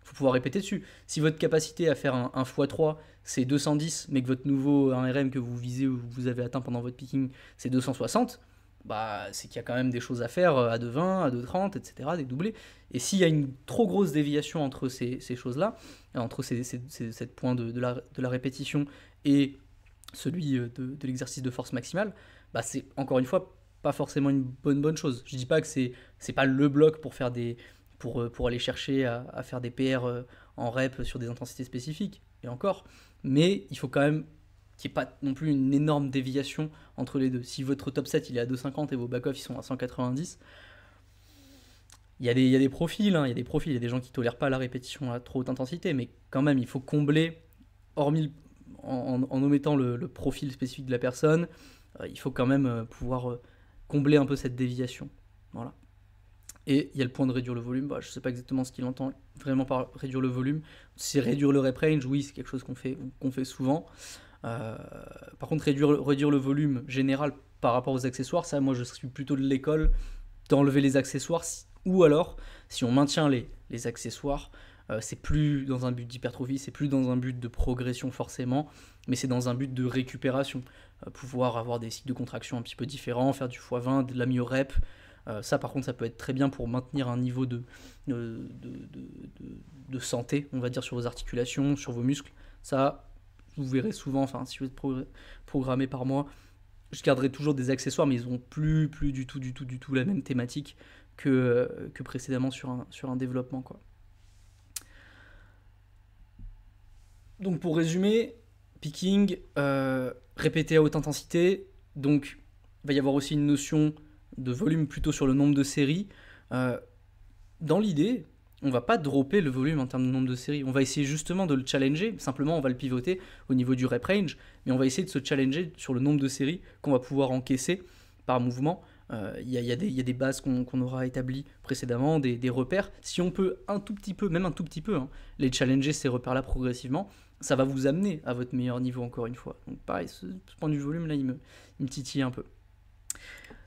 Il faut pouvoir répéter dessus. Si votre capacité à faire un x3 c'est 210, mais que votre nouveau 1RM que vous visez ou vous avez atteint pendant votre picking c'est 260, bah, c'est qu'il y a quand même des choses à faire à 2,20, à 2,30, etc., des doublés. Et s'il y a une trop grosse déviation entre ces choses-là, entre cette point de la répétition et celui de l'exercice de force maximale, bah, c'est encore une fois pas forcément une bonne chose. Je dis pas que c'est pas le bloc pour aller chercher à faire des PR en rep sur des intensités spécifiques, et encore, mais il faut quand même qu'il n'y ait pas non plus une énorme déviation entre les deux. Si votre top 7 il est à 2,50 et vos back-off ils sont à 190, il y a des profils, hein, il y a des gens qui tolèrent pas la répétition à trop haute intensité, mais quand même il faut combler, hormis en omettant le profil spécifique de la personne, il faut quand même pouvoir combler un peu cette déviation. Voilà. Et il y a le point de réduire le volume. Bah, je ne sais pas exactement ce qu'il entend vraiment par réduire le volume. C'est réduire le rep range, oui, c'est quelque chose qu'on fait souvent. Par contre, réduire le volume général par rapport aux accessoires, ça, moi, je suis plutôt de l'école d'enlever les accessoires. Ou alors, si on maintient les accessoires, c'est plus dans un but d'hypertrophie, c'est plus dans un but de progression forcément, mais c'est dans un but de récupération. Pouvoir avoir des cycles de contraction un petit peu différents, faire du x20, de la myo-rep. Ça, par contre, ça peut être très bien pour maintenir un niveau de santé, on va dire, sur vos articulations, sur vos muscles. Ça, vous verrez souvent, enfin, si vous êtes programmé par mois, je garderai toujours des accessoires, mais ils n'ont plus du tout la même thématique que précédemment sur un développement, quoi. Donc, pour résumer, picking, répéter à haute intensité, donc il va y avoir aussi une notion de volume plutôt sur le nombre de séries. Dans l'idée, on va pas dropper le volume en termes de nombre de séries. On va essayer justement de le challenger. Simplement, on va le pivoter au niveau du rep range, mais on va essayer de se challenger sur le nombre de séries qu'on va pouvoir encaisser par mouvement. Il y a des bases qu'on aura établies précédemment, des repères. Si on peut un tout petit peu, même un tout petit peu, hein, les challenger ces repères-là progressivement, ça va vous amener à votre meilleur niveau encore une fois. Donc pareil, ce point du volume là, il me titille un peu.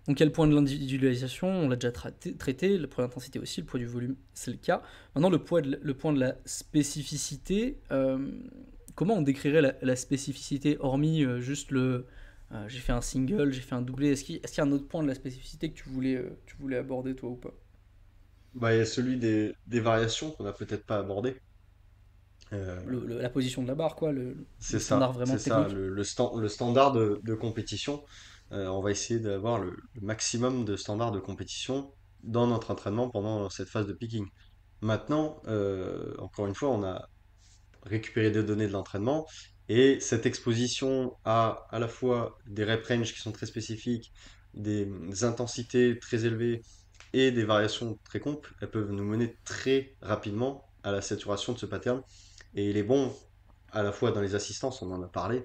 Donc il y a le point de l'individualisation, on l'a déjà traité, le point d'intensité aussi, le poids du volume, c'est le cas. Maintenant le point de la spécificité, comment on décrirait la spécificité, hormis juste j'ai fait un single, j'ai fait un doublé, est-ce qu'il y a un autre point de la spécificité que tu voulais aborder toi ou pas? Bah, il y a celui des variations qu'on n'a peut-être pas abordé. La position de la barre, quoi, le C'est standard ça, vraiment c'est ça, technique. le standard de compétition. On va essayer d'avoir le maximum de standards de compétition dans notre entraînement pendant cette phase de picking. Maintenant, encore une fois, on a récupéré des données de l'entraînement et cette exposition à la fois des rep range qui sont très spécifiques, des intensités très élevées et des variations très comptes, elles peuvent nous mener très rapidement à la saturation de ce pattern. Et il est bon à la fois dans les assistances, on en a parlé,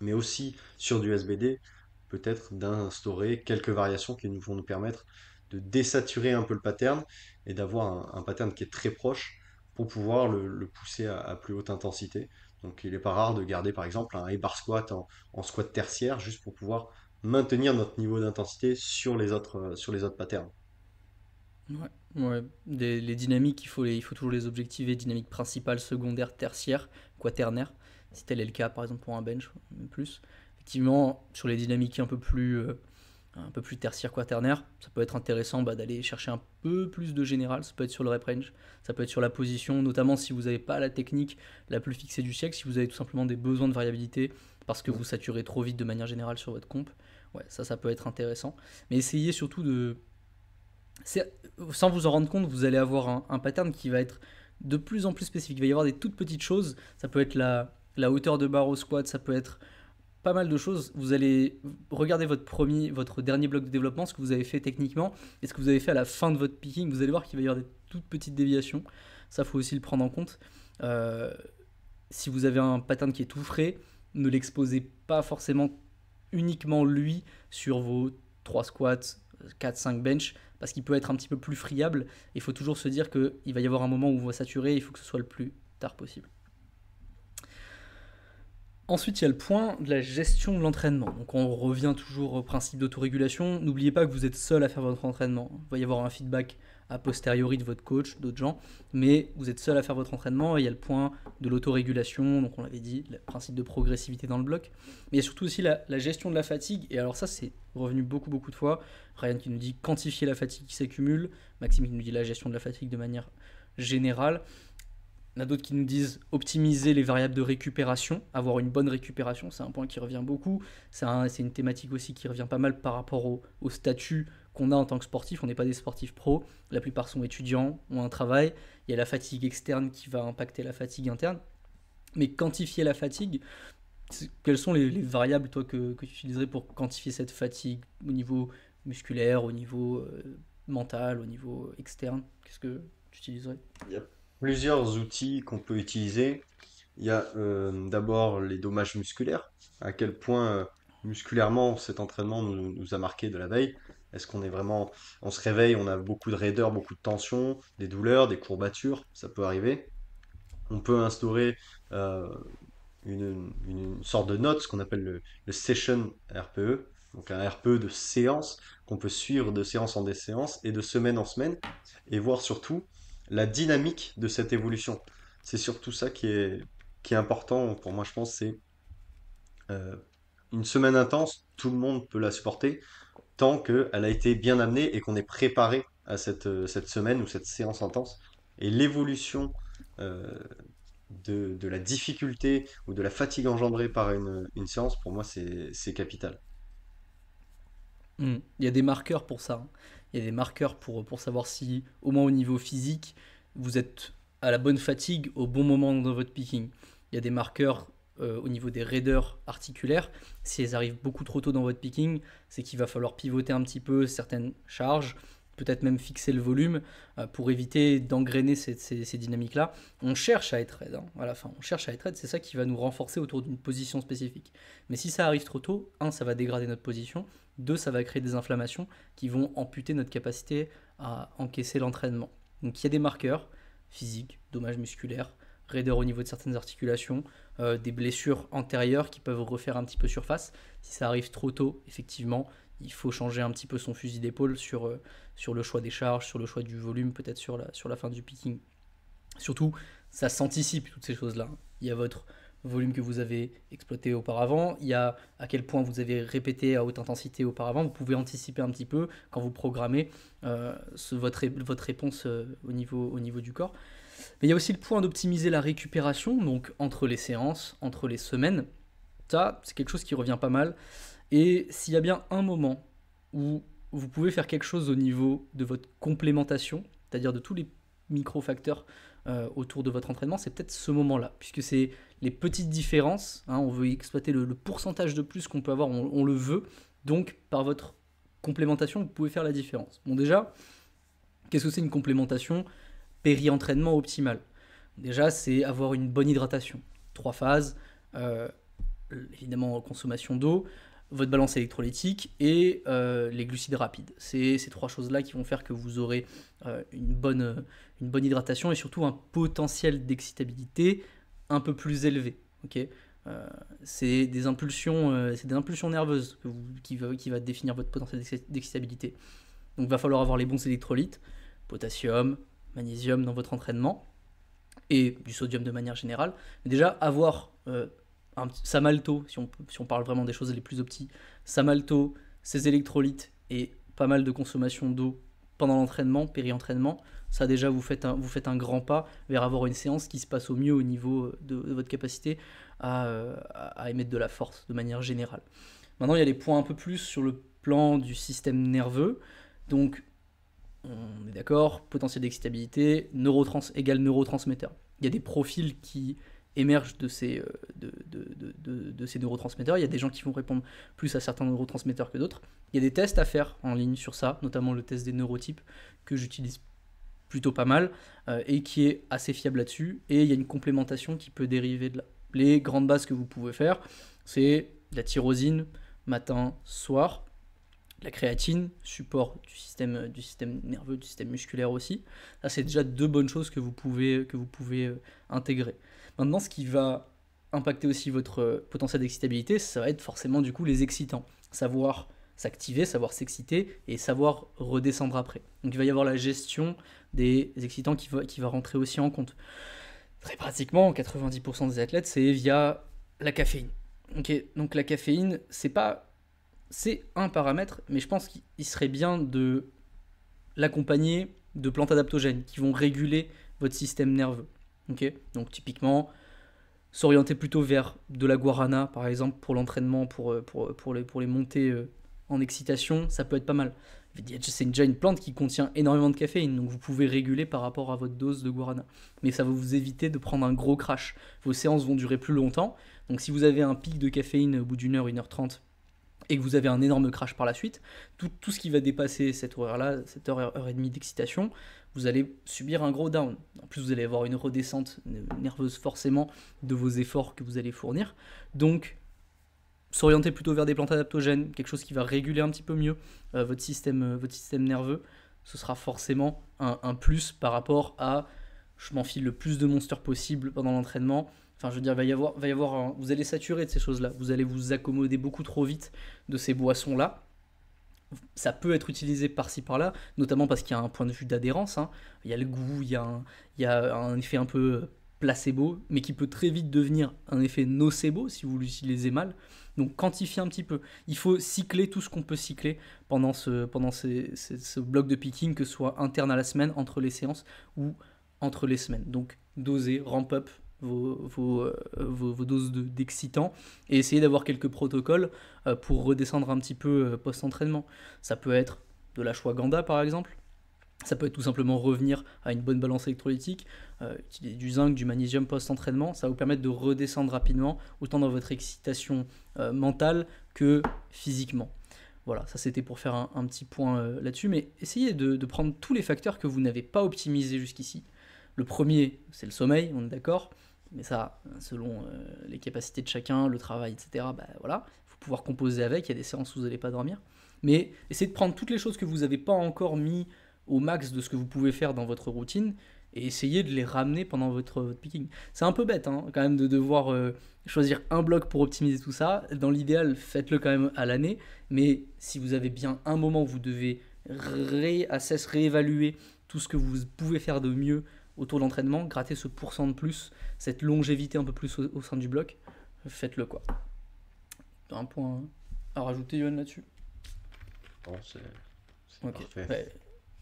mais aussi sur du SBD, peut-être d'instaurer quelques variations qui vont nous permettre de désaturer un peu le pattern et d'avoir un pattern qui est très proche pour pouvoir le pousser à plus haute intensité. Donc il n'est pas rare de garder par exemple un A-bar squat en squat tertiaire juste pour pouvoir maintenir notre niveau d'intensité sur les autres patterns. Ouais, ouais. Les dynamiques, il faut toujours les objectiver, dynamique principale, secondaire, tertiaire, quaternaire, si tel est le cas par exemple pour un bench, même plus. Effectivement, sur les dynamiques un peu plus tertiaire, quaternaire, ça peut être intéressant d'aller chercher un peu plus de général, ça peut être sur le rep range, ça peut être sur la position, notamment si vous n'avez pas la technique la plus fixée du siècle, si vous avez tout simplement des besoins de variabilité parce que vous saturez trop vite de manière générale sur votre comp. Ouais, ça peut être intéressant. Mais essayez surtout Sans vous en rendre compte, vous allez avoir un pattern qui va être de plus en plus spécifique. Il va y avoir des toutes petites choses. Ça peut être la hauteur de barre au squat, ça peut être pas mal de choses. Vous allez regarder votre dernier bloc de développement, ce que vous avez fait techniquement, et ce que vous avez fait à la fin de votre picking. Vous allez voir qu'il va y avoir des toutes petites déviations. Ça, faut aussi le prendre en compte. Euh, Si vous avez un pattern qui est tout frais, ne l'exposez pas forcément uniquement lui sur vos 3 squats, 4-5 bench, parce qu'il peut être un petit peu plus friable. Il faut toujours se dire qu'il va y avoir un moment où on va saturer, il faut que ce soit le plus tard possible. Ensuite, il y a le point de la gestion de l'entraînement. Donc on revient toujours au principe d'autorégulation. N'oubliez pas que vous êtes seul à faire votre entraînement. Il va y avoir un feedback a posteriori de votre coach, d'autres gens, mais vous êtes seul à faire votre entraînement et il y a le point de l'autorégulation, donc on l'avait dit, le principe de progressivité dans le bloc. Mais il y a surtout aussi la gestion de la fatigue, et alors ça c'est revenu beaucoup de fois. Ryan qui nous dit quantifier la fatigue qui s'accumule, Maxime qui nous dit la gestion de la fatigue de manière générale. Il y en a d'autres qui nous disent optimiser les variables de récupération, avoir une bonne récupération, c'est un point qui revient beaucoup. C'est une thématique aussi qui revient pas mal par rapport au statut qu'on a en tant que sportif. On n'est pas des sportifs pros, la plupart sont étudiants, ont un travail. Il y a la fatigue externe qui va impacter la fatigue interne. Mais quantifier la fatigue, quelles sont les variables toi, que tu utiliserais pour quantifier cette fatigue au niveau musculaire, au niveau mental, au niveau externe? Qu'est-ce que tu utiliserais? Il y a plusieurs outils qu'on peut utiliser. Il y a d'abord les dommages musculaires. À quel point musculairement cet entraînement nous a marqué de la veille. Est-ce qu'on est vraiment, on se réveille, on a beaucoup de raideur, beaucoup de tension, des douleurs, des courbatures, ça peut arriver. On peut instaurer euh, une sorte de note, ce qu'on appelle le session RPE, donc un RPE de séance qu'on peut suivre de séance en séance et de semaine en semaine, et voir surtout la dynamique de cette évolution. C'est surtout ça qui est important pour moi, je pense, c'est euh, une semaine intense, tout le monde peut la supporter tant qu'elle a été bien amenée et qu'on est préparé à cette semaine ou cette séance intense. Et l'évolution euh, de la difficulté ou de la fatigue engendrée par une séance, pour moi, c'est capital. Il y a des marqueurs pour ça, hein. Il y a des marqueurs pour savoir si, au moins au niveau physique, vous êtes à la bonne fatigue au bon moment dans votre picking. Il y a des marqueurs au niveau des raideurs articulaires. Si elles arrivent beaucoup trop tôt dans votre picking, c'est qu'il va falloir pivoter un petit peu certaines charges, peut-être même fixer le volume pour éviter d'engrainer ces dynamiques-là. On cherche à être raide, hein, à la fin. On cherche à être raide, c'est ça qui va nous renforcer autour d'une position spécifique. Mais si ça arrive trop tôt, un, ça va dégrader notre position. Deux, ça va créer des inflammations qui vont amputer notre capacité à encaisser l'entraînement. Donc il y a des marqueurs physiques, dommages musculaires, raideur au niveau de certaines articulations, des blessures antérieures qui peuvent refaire un petit peu surface. Si ça arrive trop tôt, effectivement, il faut changer un petit peu son fusil d'épaule sur le choix des charges, sur le choix du volume, peut-être sur la fin du picking. Surtout, ça s'anticipe toutes ces choses-là. Il y a votre volume que vous avez exploité auparavant, il y a à quel point vous avez répété à haute intensité auparavant, vous pouvez anticiper un petit peu quand vous programmez votre réponse au niveau du corps. Mais il y a aussi le point d'optimiser la récupération, donc entre les séances, entre les semaines. Ça, c'est quelque chose qui revient pas mal. Et s'il y a bien un moment où vous pouvez faire quelque chose au niveau de votre complémentation, c'est-à-dire de tous les micro-facteurs autour de votre entraînement, c'est peut-être ce moment-là, puisque c'est les petites différences, hein, on veut exploiter le pourcentage de plus qu'on peut avoir, on le veut, donc par votre complémentation, vous pouvez faire la différence. Bon déjà, qu'est-ce que c'est une complémentation péri-entraînement optimale? Déjà, c'est avoir une bonne hydratation. 3 phases, euh, évidemment consommation d'eau, votre balance électrolytique et les glucides rapides. C'est ces 3 choses-là qui vont faire que vous aurez une bonne hydratation et surtout un potentiel d'excitabilité un peu plus élevé. Okay, c'est des impulsions nerveuses qui va définir votre potentiel d'excitabilité. Donc il va falloir avoir les bons électrolytes, potassium, magnésium dans votre entraînement et du sodium de manière générale. Mais déjà avoir sa malto, si on parle vraiment des choses les plus opti, sa malto, ses électrolytes et pas mal de consommation d'eau pendant l'entraînement, péri-entraînement, ça déjà vous faites un grand pas vers avoir une séance qui se passe au mieux au niveau de votre capacité à émettre de la force de manière générale. Maintenant il y a des points un peu plus sur le plan du système nerveux, donc on est d'accord, potentiel d'excitabilité, égale neurotransmetteur. Il y a des profils qui émergent de ces neurotransmetteurs. Il y a des gens qui vont répondre plus à certains neurotransmetteurs que d'autres. Il y a des tests à faire en ligne sur ça, notamment le test des neurotypes que j'utilise plutôt pas mal et qui est assez fiable là-dessus. Et il y a une complémentation qui peut dériver de là. Les grandes bases que vous pouvez faire, c'est la tyrosine, matin, soir, la créatine, support du système nerveux, du système musculaire aussi. Ça, c'est déjà 2 bonnes choses que vous pouvez intégrer. Maintenant, ce qui va impacter aussi votre potentiel d'excitabilité, ça va être forcément du coup les excitants. Savoir s'activer, savoir s'exciter et savoir redescendre après. Donc il va y avoir la gestion des excitants qui va rentrer aussi en compte. Très pratiquement, 90% des athlètes, c'est via la caféine. Okay, donc la caféine, c'est un paramètre, mais je pense qu'il serait bien de l'accompagner de plantes adaptogènes qui vont réguler votre système nerveux. Okay, donc typiquement, s'orienter plutôt vers de la guarana, par exemple, pour l'entraînement, pour les montées en excitation, ça peut être pas mal. C'est déjà une plante qui contient énormément de caféine, donc vous pouvez réguler par rapport à votre dose de guarana. Mais ça va vous éviter de prendre un gros crash. Vos séances vont durer plus longtemps, donc si vous avez un pic de caféine au bout d'une heure, 1h30, et que vous avez un énorme crash par la suite, tout ce qui va dépasser cette heure-là, cette heure et demie d'excitation, vous allez subir un gros down. En plus, vous allez avoir une redescente nerveuse forcément de vos efforts que vous allez fournir. Donc, s'orienter plutôt vers des plantes adaptogènes, quelque chose qui va réguler un petit peu mieux votre système nerveux, ce sera forcément un plus par rapport à je m'enfile le plus de monsters possible pendant l'entraînement. Enfin, je veux dire, vous allez saturer de ces choses-là. Vous allez vous accommoder beaucoup trop vite de ces boissons-là. Ça peut être utilisé par-ci par-là, notamment parce qu'il y a un point de vue d'adhérence. Hein. Il y a le goût, il y a un effet un peu placebo, mais qui peut très vite devenir un effet nocebo si vous l'utilisez mal. Donc quantifiez un petit peu. Il faut cycler tout ce qu'on peut cycler pendant ce bloc de picking, que ce soit interne à la semaine, entre les séances ou entre les semaines. Donc doser, ramp up vos doses d'excitants et essayer d'avoir quelques protocoles pour redescendre un petit peu post-entraînement. Ça peut être de l'ashwagandha par exemple, ça peut être tout simplement revenir à une bonne balance électrolytique, utiliser du zinc, du magnésium post-entraînement, ça va vous permettre de redescendre rapidement, autant dans votre excitation mentale que physiquement. Voilà, ça c'était pour faire un petit point là-dessus, mais essayez de prendre tous les facteurs que vous n'avez pas optimisés jusqu'ici. Le premier, c'est le sommeil, on est d'accord, mais ça, selon les capacités de chacun, le travail, etc., voilà, il faut pouvoir composer avec, il y a des séances où vous n'allez pas dormir, mais essayez de prendre toutes les choses que vous n'avez pas encore mis au max de ce que vous pouvez faire dans votre routine, et essayez de les ramener pendant votre picking. C'est un peu bête, hein, quand même, de devoir choisir un bloc pour optimiser tout ça. Dans l'idéal, faites-le quand même à l'année, mais si vous avez bien un moment où vous devez réévaluer tout ce que vous pouvez faire de mieux autour de l'entraînement, gratter ce pourcent de plus, cette longévité un peu plus au sein du bloc, faites-le quoi. Un point à rajouter, Yoann, là-dessus? Non, c'est okay. Parfait. Ouais.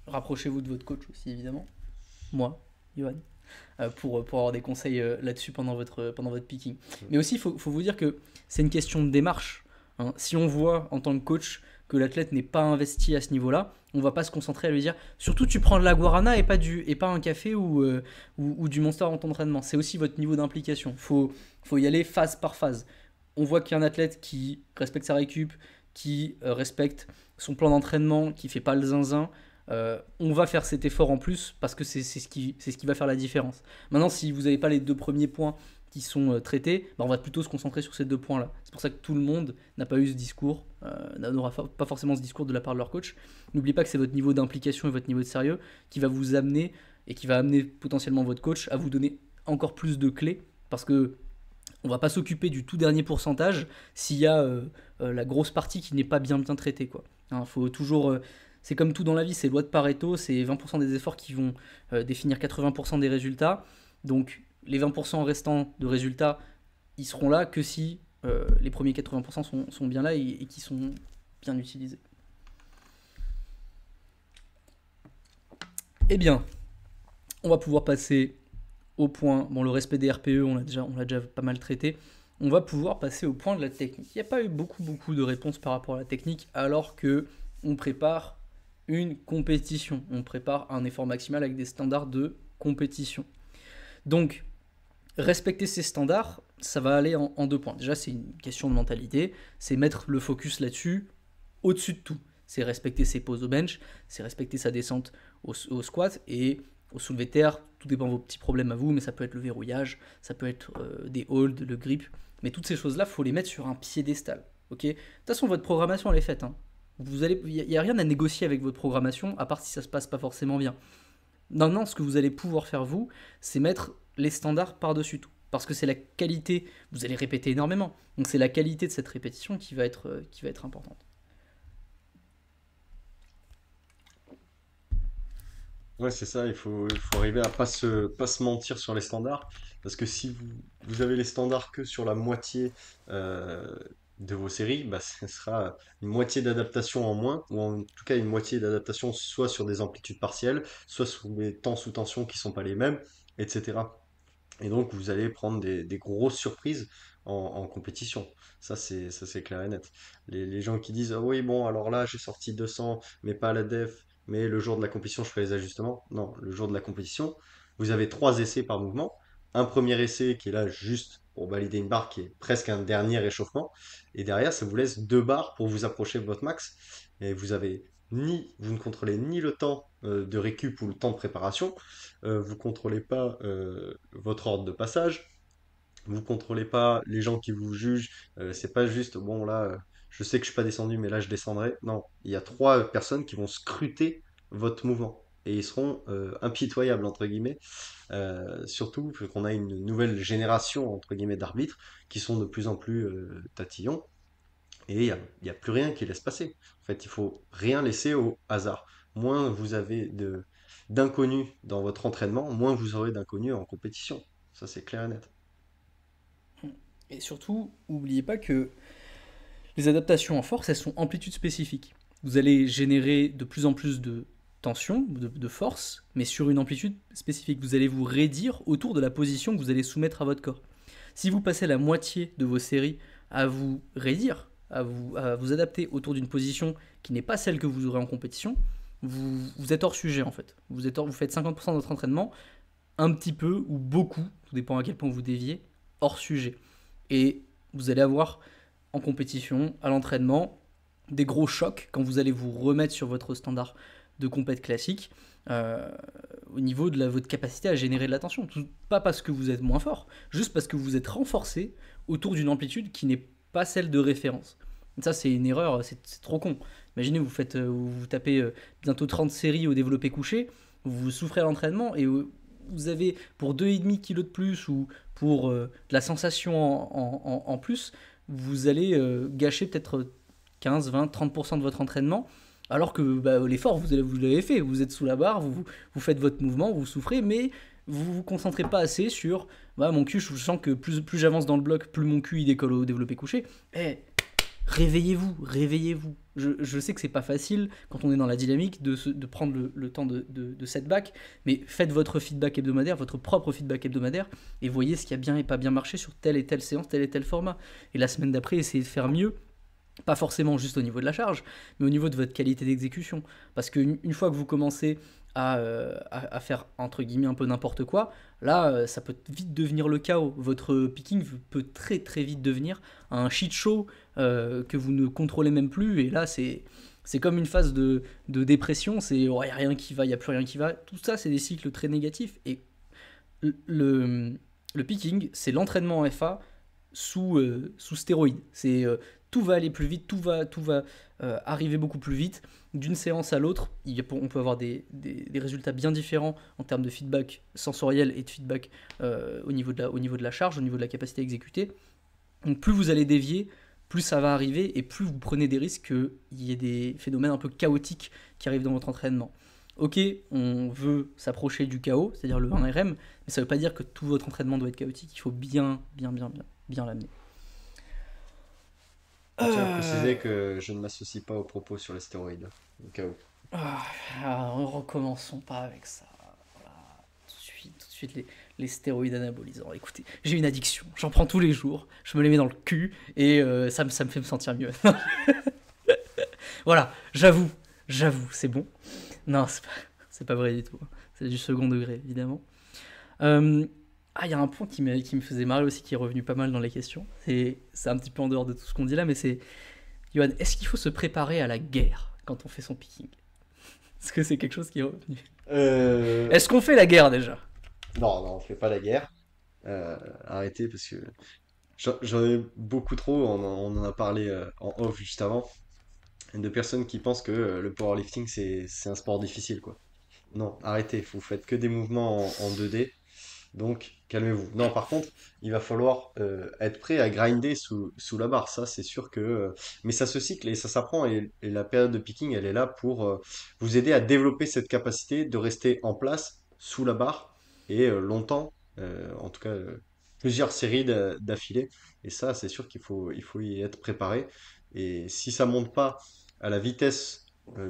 Rapprochez-vous de votre coach aussi, évidemment. Moi, Yoann, pour avoir des conseils là-dessus pendant votre picking. Mais aussi, il faut vous dire que c'est une question de démarche. Hein. Si on voit en tant que coach que l'athlète n'est pas investi à ce niveau-là, on va pas se concentrer à lui dire surtout tu prends de la guarana et pas un café ou du monster dans ton entraînement. C'est aussi votre niveau d'implication. Faut y aller phase par phase. On voit qu'il y a un athlète qui respecte sa récup, qui respecte son plan d'entraînement, qui fait pas le zinzin. On va faire cet effort en plus parce que c'est ce qui va faire la différence. Maintenant, si vous n'avez pas les 2 premiers points qui sont traités, on va plutôt se concentrer sur ces 2 points-là. C'est pour ça que tout le monde n'a pas eu ce discours, n'aura pas forcément ce discours de la part de leur coach. N'oubliez pas que c'est votre niveau d'implication et votre niveau de sérieux qui va vous amener et qui va amener potentiellement votre coach à vous donner encore plus de clés, parce que on va pas s'occuper du tout dernier pourcentage s'il y a la grosse partie qui n'est pas bien traitée, quoi. Hein, faut toujours... c'est comme tout dans la vie, c'est loi de Pareto, c'est 20% des efforts qui vont définir 80% des résultats. Donc les 20% restants de résultats, ils seront là que si les premiers 80% sont bien là et qui sont bien utilisés. Eh bien, on va pouvoir passer au point, le respect des RPE, on l'a déjà pas mal traité. On va pouvoir passer au point de la technique. Il n'y a pas eu beaucoup de réponses par rapport à la technique, alors que on prépare une compétition. On prépare un effort maximal avec des standards de compétition. Donc, respecter ces standards, ça va aller en 2 points. Déjà, c'est une question de mentalité, c'est mettre le focus là-dessus, au-dessus de tout. C'est respecter ses poses au bench, c'est respecter sa descente au squat et au soulevé de terre. Tout dépend de vos petits problèmes à vous, mais ça peut être le verrouillage, ça peut être des holds, le grip. Mais toutes ces choses-là, il faut les mettre sur un piédestal. Okay, de toute façon, votre programmation, elle est faite. Hein. Il n'y a rien à négocier avec votre programmation, à part si ça se passe pas forcément bien. Non, ce que vous allez pouvoir faire, vous, c'est mettre les standards par-dessus tout. Parce que c'est la qualité, vous allez répéter énormément, donc c'est la qualité de cette répétition qui va être importante. Ouais, c'est ça, il faut arriver à pas se mentir sur les standards, parce que si vous avez les standards que sur la moitié euh, de vos séries, bah, ce sera une moitié d'adaptation en moins, ou en tout cas une moitié d'adaptation soit sur des amplitudes partielles, soit sur des temps sous tension qui sont pas les mêmes, etc. Et donc, vous allez prendre des grosses surprises en compétition. Ça, c'est clair et net. Les gens qui disent, ah oui, bon, alors là, j'ai sorti 200, mais pas à la def, mais le jour de la compétition, je fais les ajustements. Non, le jour de la compétition, vous avez 3 essais par mouvement. Un premier essai qui est là juste pour valider une barre qui est presque un dernier échauffement. Et derrière, ça vous laisse 2 barres pour vous approcher de votre max. Et vous ne contrôlez ni le temps de récup ou le temps de préparation, vous contrôlez pas votre ordre de passage, vous contrôlez pas les gens qui vous jugent, c'est pas juste bon là je sais que je suis pas descendu mais là je descendrai. Non, il y a 3 personnes qui vont scruter votre mouvement et ils seront impitoyables entre guillemets, surtout qu'on a une nouvelle génération entre guillemets d'arbitres qui sont de plus en plus tatillons et il y a plus rien qui laisse passer. En fait, il faut rien laisser au hasard. Moins vous avez d'inconnus dans votre entraînement, moins vous aurez d'inconnus en compétition. Ça, c'est clair et net. Et surtout, n'oubliez pas que les adaptations en force, elles sont amplitude spécifiques. Vous allez générer de plus en plus de tension, de force, mais sur une amplitude spécifique. Vous allez vous raidir autour de la position que vous allez soumettre à votre corps. Si vous passez la moitié de vos séries à vous raidir, à vous adapter autour d'une position qui n'est pas celle que vous aurez en compétition, vous êtes hors sujet en fait. Vous faites 50% de votre entraînement, un petit peu ou beaucoup, tout dépend à quel point vous déviez, hors sujet. Et vous allez avoir en compétition, à l'entraînement, des gros chocs quand vous allez vous remettre sur votre standard de compète classique euh, au niveau de votre capacité à générer de la tension. Pas parce que vous êtes moins fort, juste parce que vous êtes renforcé autour d'une amplitude qui n'est pas celle de référence. Ça, c'est une erreur, c'est trop con. Imaginez, vous tapez bientôt 30 séries au développé couché, vous souffrez à l'entraînement et vous avez pour 2,5 kg de plus ou pour de la sensation en plus, vous allez gâcher peut-être 15, 20, 30% de votre entraînement, alors que l'effort, vous l'avez fait, vous êtes sous la barre, vous faites votre mouvement, vous souffrez, mais vous vous concentrez pas assez sur mon cul, je sens que plus j'avance dans le bloc, plus mon cul il décolle au développé couché. Réveillez-vous, réveillez-vous. Je sais que c'est pas facile quand on est dans la dynamique de prendre le temps de setback, mais faites votre feedback hebdomadaire, votre propre feedback hebdomadaire, et voyez ce qui a bien et pas bien marché sur telle et telle séance, tel et tel format. Et la semaine d'après, essayez de faire mieux, pas forcément juste au niveau de la charge, mais au niveau de votre qualité d'exécution. Parce qu'une fois que vous commencez à faire entre guillemets un peu n'importe quoi, là ça peut vite devenir le chaos. Votre picking peut très très vite devenir un shit show que vous ne contrôlez même plus, et là c'est comme une phase de dépression, c'est oh, y a rien qui va, il y a plus rien qui va. Tout ça c'est des cycles très négatifs, et le picking c'est l'entraînement en FA sous stéroïdes. Tout va aller plus vite, tout va arriver beaucoup plus vite. D'une séance à l'autre, on peut avoir des résultats bien différents en termes de feedback sensoriel et de feedback au niveau de la charge, au niveau de la capacité à exécuter. Donc plus vous allez dévier, plus ça va arriver et plus vous prenez des risques qu'il y ait des phénomènes un peu chaotiques qui arrivent dans votre entraînement. Ok, on veut s'approcher du chaos, c'est-à-dire le 1RM, mais ça ne veut pas dire que tout votre entraînement doit être chaotique, il faut bien l'amener. Je tiens à préciser que je ne m'associe pas aux propos sur les stéroïdes, au cas où. Recommençons pas avec ça. Voilà. Tout de suite les stéroïdes anabolisants. Écoutez, j'ai une addiction, j'en prends tous les jours, je me les mets dans le cul et ça me fait me sentir mieux. Voilà, j'avoue, J'avoue, c'est bon. Non, c'est pas vrai du tout. C'est du second degré, évidemment. Euh, il y a un point qui me faisait marrer aussi, qui est revenu pas mal dans les questions. C'est un petit peu en dehors de tout ce qu'on dit là, mais c'est, Johan, est-ce qu'il faut se préparer à la guerre quand on fait son picking? Est-ce que c'est quelque chose qui est revenu? Euh, Est-ce qu'on fait la guerre déjà? Non, non, on fait pas la guerre. Arrêtez parce que j'en ai beaucoup trop. On en a parlé en off juste avant. De personnes qui pensent que le powerlifting c'est un sport difficile quoi. Non, arrêtez. Vous faites que des mouvements en 2D. Donc, calmez-vous. Non, par contre, il va falloir être prêt à grinder sous la barre. Ça, c'est sûr que. Mais ça se cycle et ça s'apprend. Et la période de picking, elle est là pour vous aider à développer cette capacité de rester en place sous la barre et longtemps. En tout cas, plusieurs séries d'affilée. Et ça, c'est sûr qu'il faut y être préparé. Et si ça monte pas à la vitesse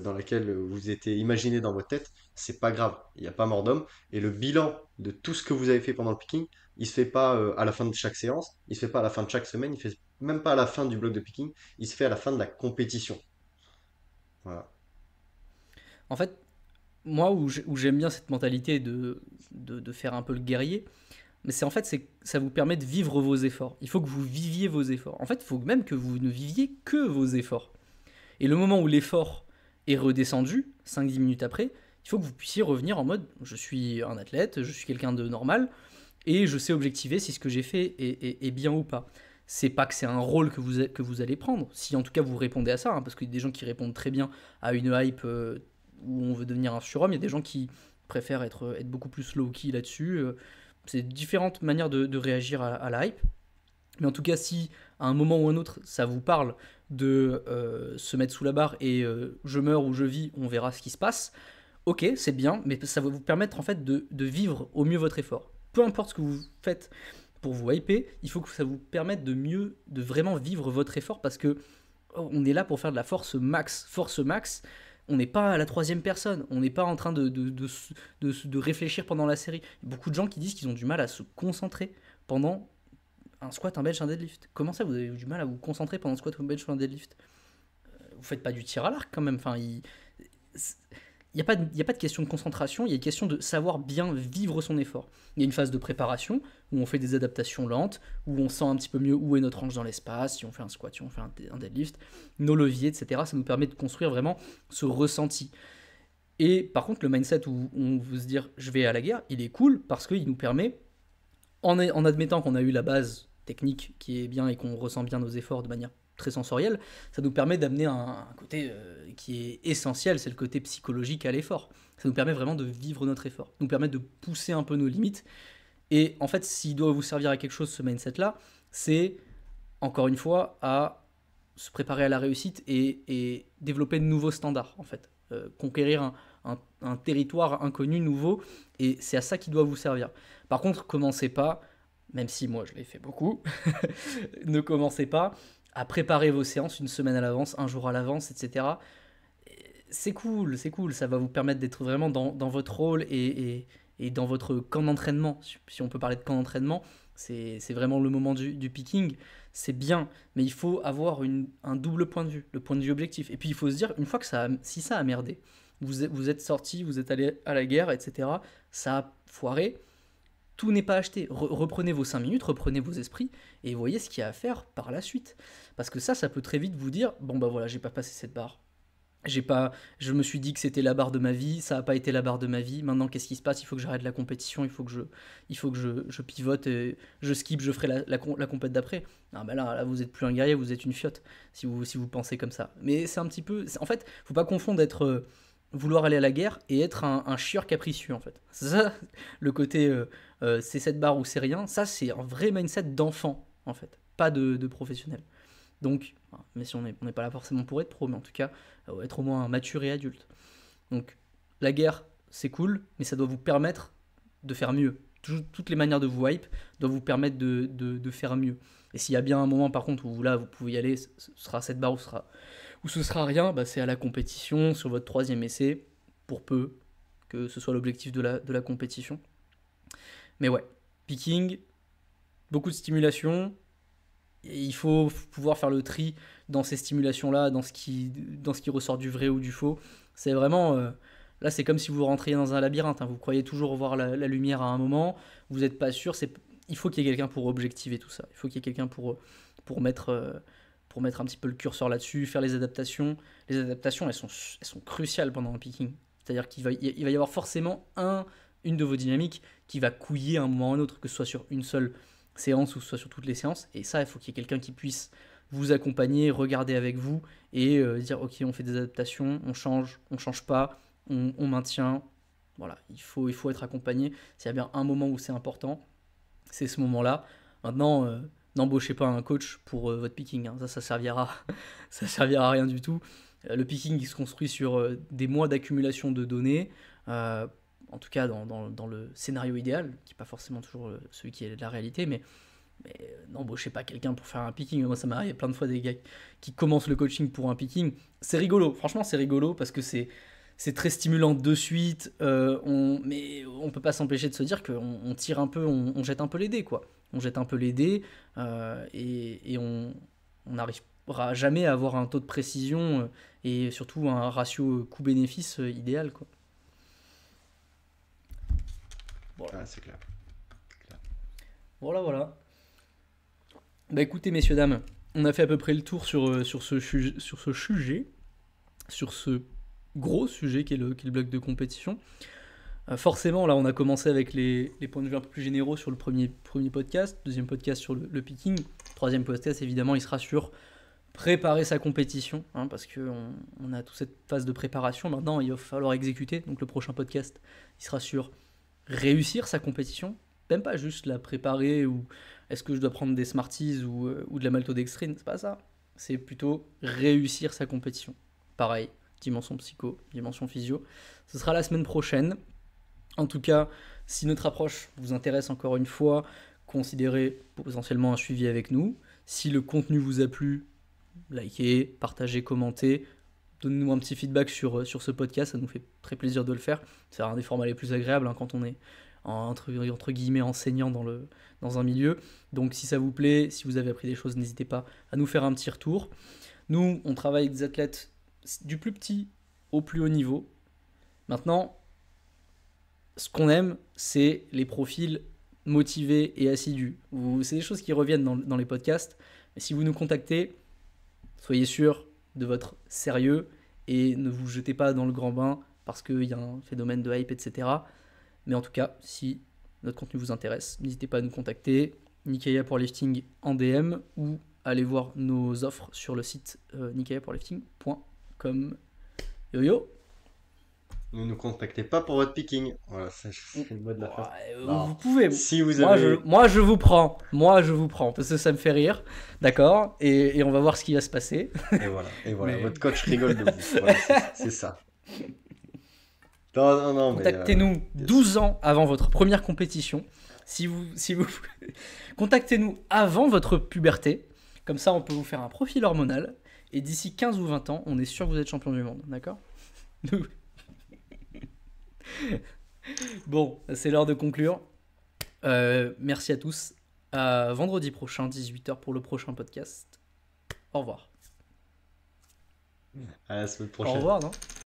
dans laquelle vous étiez imaginé dans votre tête, c'est pas grave. Il n'y a pas mort d'homme. Et le bilan de tout ce que vous avez fait pendant le picking, il se fait pas à la fin de chaque séance, il se fait pas à la fin de chaque semaine, il se fait même pas à la fin du bloc de picking, il se fait à la fin de la compétition. Voilà. En fait, moi, où j'aime bien cette mentalité de faire un peu le guerrier, mais c'est en fait, ça vous permet de vivre vos efforts. Il faut que vous viviez vos efforts. En fait, il faut même que vous ne viviez que vos efforts. Et le moment où l'effort est redescendu, 5-10 minutes après, il faut que vous puissiez revenir en mode je suis un athlète, je suis quelqu'un de normal, et je sais objectiver si ce que j'ai fait est bien ou pas. C'est pas que c'est un rôle que vous allez prendre, si en tout cas vous répondez à ça, hein, parce qu'il y a des gens qui répondent très bien à une hype où on veut devenir un surhomme, il y a des gens qui préfèrent être beaucoup plus low-key là-dessus. C'est différentes manières de réagir à la hype. Mais en tout cas, si à un moment ou un autre, ça vous parle de se mettre sous la barre et je meurs ou je vis, on verra ce qui se passe, ok, c'est bien, mais ça va vous permettre en fait de vivre au mieux votre effort. Peu importe ce que vous faites pour vous hyper, il faut que ça vous permette de vraiment vivre votre effort parce que on est là pour faire de la force max. Force max, on n'est pas à la troisième personne, on n'est pas en train de réfléchir pendant la série. Il y a beaucoup de gens qui disent qu'ils ont du mal à se concentrer pendant un squat, un bench, un deadlift. Comment ça, vous avez du mal à vous concentrer pendant un squat, un bench ou un deadlift? Vous faites pas du tir à l'arc quand même. Enfin, il n'y a, y a pas de question de concentration, il y a une question de savoir bien vivre son effort. Il y a une phase de préparation où on fait des adaptations lentes, où on sent un petit peu mieux où est notre hanche dans l'espace, si on fait un squat, si on fait un deadlift, nos leviers, etc. Ça nous permet de construire vraiment ce ressenti. Et par contre, le mindset où on veut se dire je vais à la guerre, il est cool parce qu'il nous permet, en admettant qu'on a eu la base technique qui est bien et qu'on ressent bien nos efforts de manière très sensorielle, ça nous permet d'amener un côté qui est essentiel, c'est le côté psychologique à l'effort. Ça nous permet vraiment de vivre notre effort, nous permet de pousser un peu nos limites. Et en fait, s'il doit vous servir à quelque chose, ce mindset-là, c'est, encore une fois, à se préparer à la réussite et développer de nouveaux standards, en fait. Conquérir un territoire inconnu, nouveau, et c'est à ça qu'il doit vous servir. Par contre, commencez pas, même si moi je l'ai fait beaucoup, ne commencez pas à préparer vos séances une semaine à l'avance, un jour à l'avance, etc. C'est cool, ça va vous permettre d'être vraiment dans votre rôle et dans votre camp d'entraînement. Si on peut parler de camp d'entraînement, c'est vraiment le moment du picking, c'est bien, mais il faut avoir un double point de vue, le point de vue objectif. Et puis il faut se dire, une fois que si ça a merdé, vous êtes sorti, vous êtes allé à la guerre, etc., ça a foiré, tout n'est pas acheté. Reprenez vos 5 minutes, reprenez vos esprits et voyez ce qu'il y a à faire par la suite. Parce que ça peut très vite vous dire bon bah voilà, j'ai pas passé cette barre. J'ai pas, je me suis dit que c'était la barre de ma vie, ça n'a pas été la barre de ma vie. Maintenant, qu'est-ce qui se passe? Il faut que j'arrête la compétition, il faut que je pivote, je skip, je ferai la compète d'après. Non, ben là, vous êtes plus un guerrier, vous êtes une fiotte si vous pensez comme ça. Mais c'est un petit peu, en fait, faut pas confondre vouloir aller à la guerre et être un chieur capricieux en fait. C'est ça, le côté c'est cette barre ou c'est rien. Ça, c'est un vrai mindset d'enfant en fait, pas de professionnel. Donc, mais si on n'est pas là forcément pour être pro, mais en tout cas, être au moins mature et adulte. Donc, la guerre, c'est cool, mais ça doit vous permettre de faire mieux. Toutes les manières de vous hype doivent vous permettre de faire mieux. Et s'il y a bien un moment, par contre, où là, vous pouvez y aller, ce sera cette barre ou ce sera rien, bah, c'est à la compétition, sur votre troisième essai, pour peu que ce soit l'objectif de la compétition. Mais ouais, picking, beaucoup de stimulation, il faut pouvoir faire le tri dans ces stimulations-là, dans ce qui ressort du vrai ou du faux. C'est vraiment... là, c'est comme si vous rentriez dans un labyrinthe, hein. Vous croyez toujours voir la lumière à un moment, vous n'êtes pas sûr. Il faut qu'il y ait quelqu'un pour objectiver tout ça. Il faut qu'il y ait quelqu'un pour mettre un petit peu le curseur là-dessus, faire les adaptations. Les adaptations, elles sont cruciales pendant un picking. C'est-à-dire qu'il va y avoir forcément une de vos dynamiques qui va couiller à un moment ou à un autre, que ce soit sur une seule séance ou que ce soit sur toutes les séances. Et ça, il faut qu'il y ait quelqu'un qui puisse vous accompagner, regarder avec vous et dire ok, on fait des adaptations, on change pas, on maintient. Voilà, il faut être accompagné. S'il y a bien un moment où c'est important, c'est ce moment-là. Maintenant, n'embauchez pas un coach pour votre picking, hein. Ça servira, ça servira à rien du tout. Le picking, il se construit sur des mois d'accumulation de données. En tout cas, dans le scénario idéal, qui n'est pas forcément toujours celui qui est la réalité, mais n'embauchez pas quelqu'un pour faire un picking. Moi, ça m'est arrivé plein de fois des gars qui commencent le coaching pour un picking. C'est rigolo, franchement, c'est rigolo parce que c'est très stimulant de suite, mais on peut pas s'empêcher de se dire qu'on tire un peu, on jette un peu les dés, quoi. On jette un peu les dés et on n'arrivera jamais à avoir un taux de précision et surtout un ratio coût-bénéfice idéal, quoi. Voilà. Ah, c'est clair. Voilà. Bah écoutez, messieurs, dames, on a fait à peu près le tour sur ce sujet, sur ce gros sujet qui est le bloc de compétition. Forcément, là, on a commencé avec les points de vue un peu plus généraux sur le premier podcast, deuxième podcast sur le picking, troisième podcast, évidemment, il sera sur préparer sa compétition, hein, parce qu'on a toute cette phase de préparation. Maintenant, il va falloir exécuter. Donc, le prochain podcast, il sera sur réussir sa compétition, même pas juste la préparer ou est-ce que je dois prendre des Smarties ou de la maltodextrine, c'est pas ça. C'est plutôt réussir sa compétition. Pareil, dimension psycho, dimension physio. Ce sera la semaine prochaine. En tout cas, si notre approche vous intéresse encore une fois, considérez potentiellement un suivi avec nous. Si le contenu vous a plu, likez, partagez, commentez. Donnez-nous un petit feedback sur ce podcast, ça nous fait très plaisir de le faire. C'est un des formats les plus agréables quand on est entre guillemets enseignant dans un milieu. Donc si ça vous plaît, si vous avez appris des choses, n'hésitez pas à nous faire un petit retour. Nous, on travaille avec des athlètes du plus petit au plus haut niveau. Maintenant, ce qu'on aime, c'est les profils motivés et assidus. C'est des choses qui reviennent dans les podcasts. Mais si vous nous contactez, soyez sûr de votre sérieux et ne vous jetez pas dans le grand bain parce qu'il y a un phénomène de hype, etc. Mais en tout cas, si notre contenu vous intéresse, n'hésitez pas à nous contacter, Nikaya Powerlifting en DM ou allez voir nos offres sur le site nikayapowerlifting.com. Yo. Ne nous contactez pas pour votre picking. Voilà, c'est le mot de la fin. Vous pouvez. Si vous avez... Moi, je vous prends. Parce que ça me fait rire. D'accord, et on va voir ce qui va se passer. Et voilà. Mais... Votre coach rigole de vous. Voilà, c'est ça. Non, contactez-nous 12 ans avant votre première compétition. Si vous... Contactez-nous avant votre puberté. Comme ça, on peut vous faire un profil hormonal. Et d'ici 15 ou 20 ans, on est sûr que vous êtes champion du monde. D'accord ? Bon, c'est l'heure de conclure. Merci à tous. À vendredi prochain, 18h pour le prochain podcast. Au revoir. À la semaine prochaine. Au revoir, non ?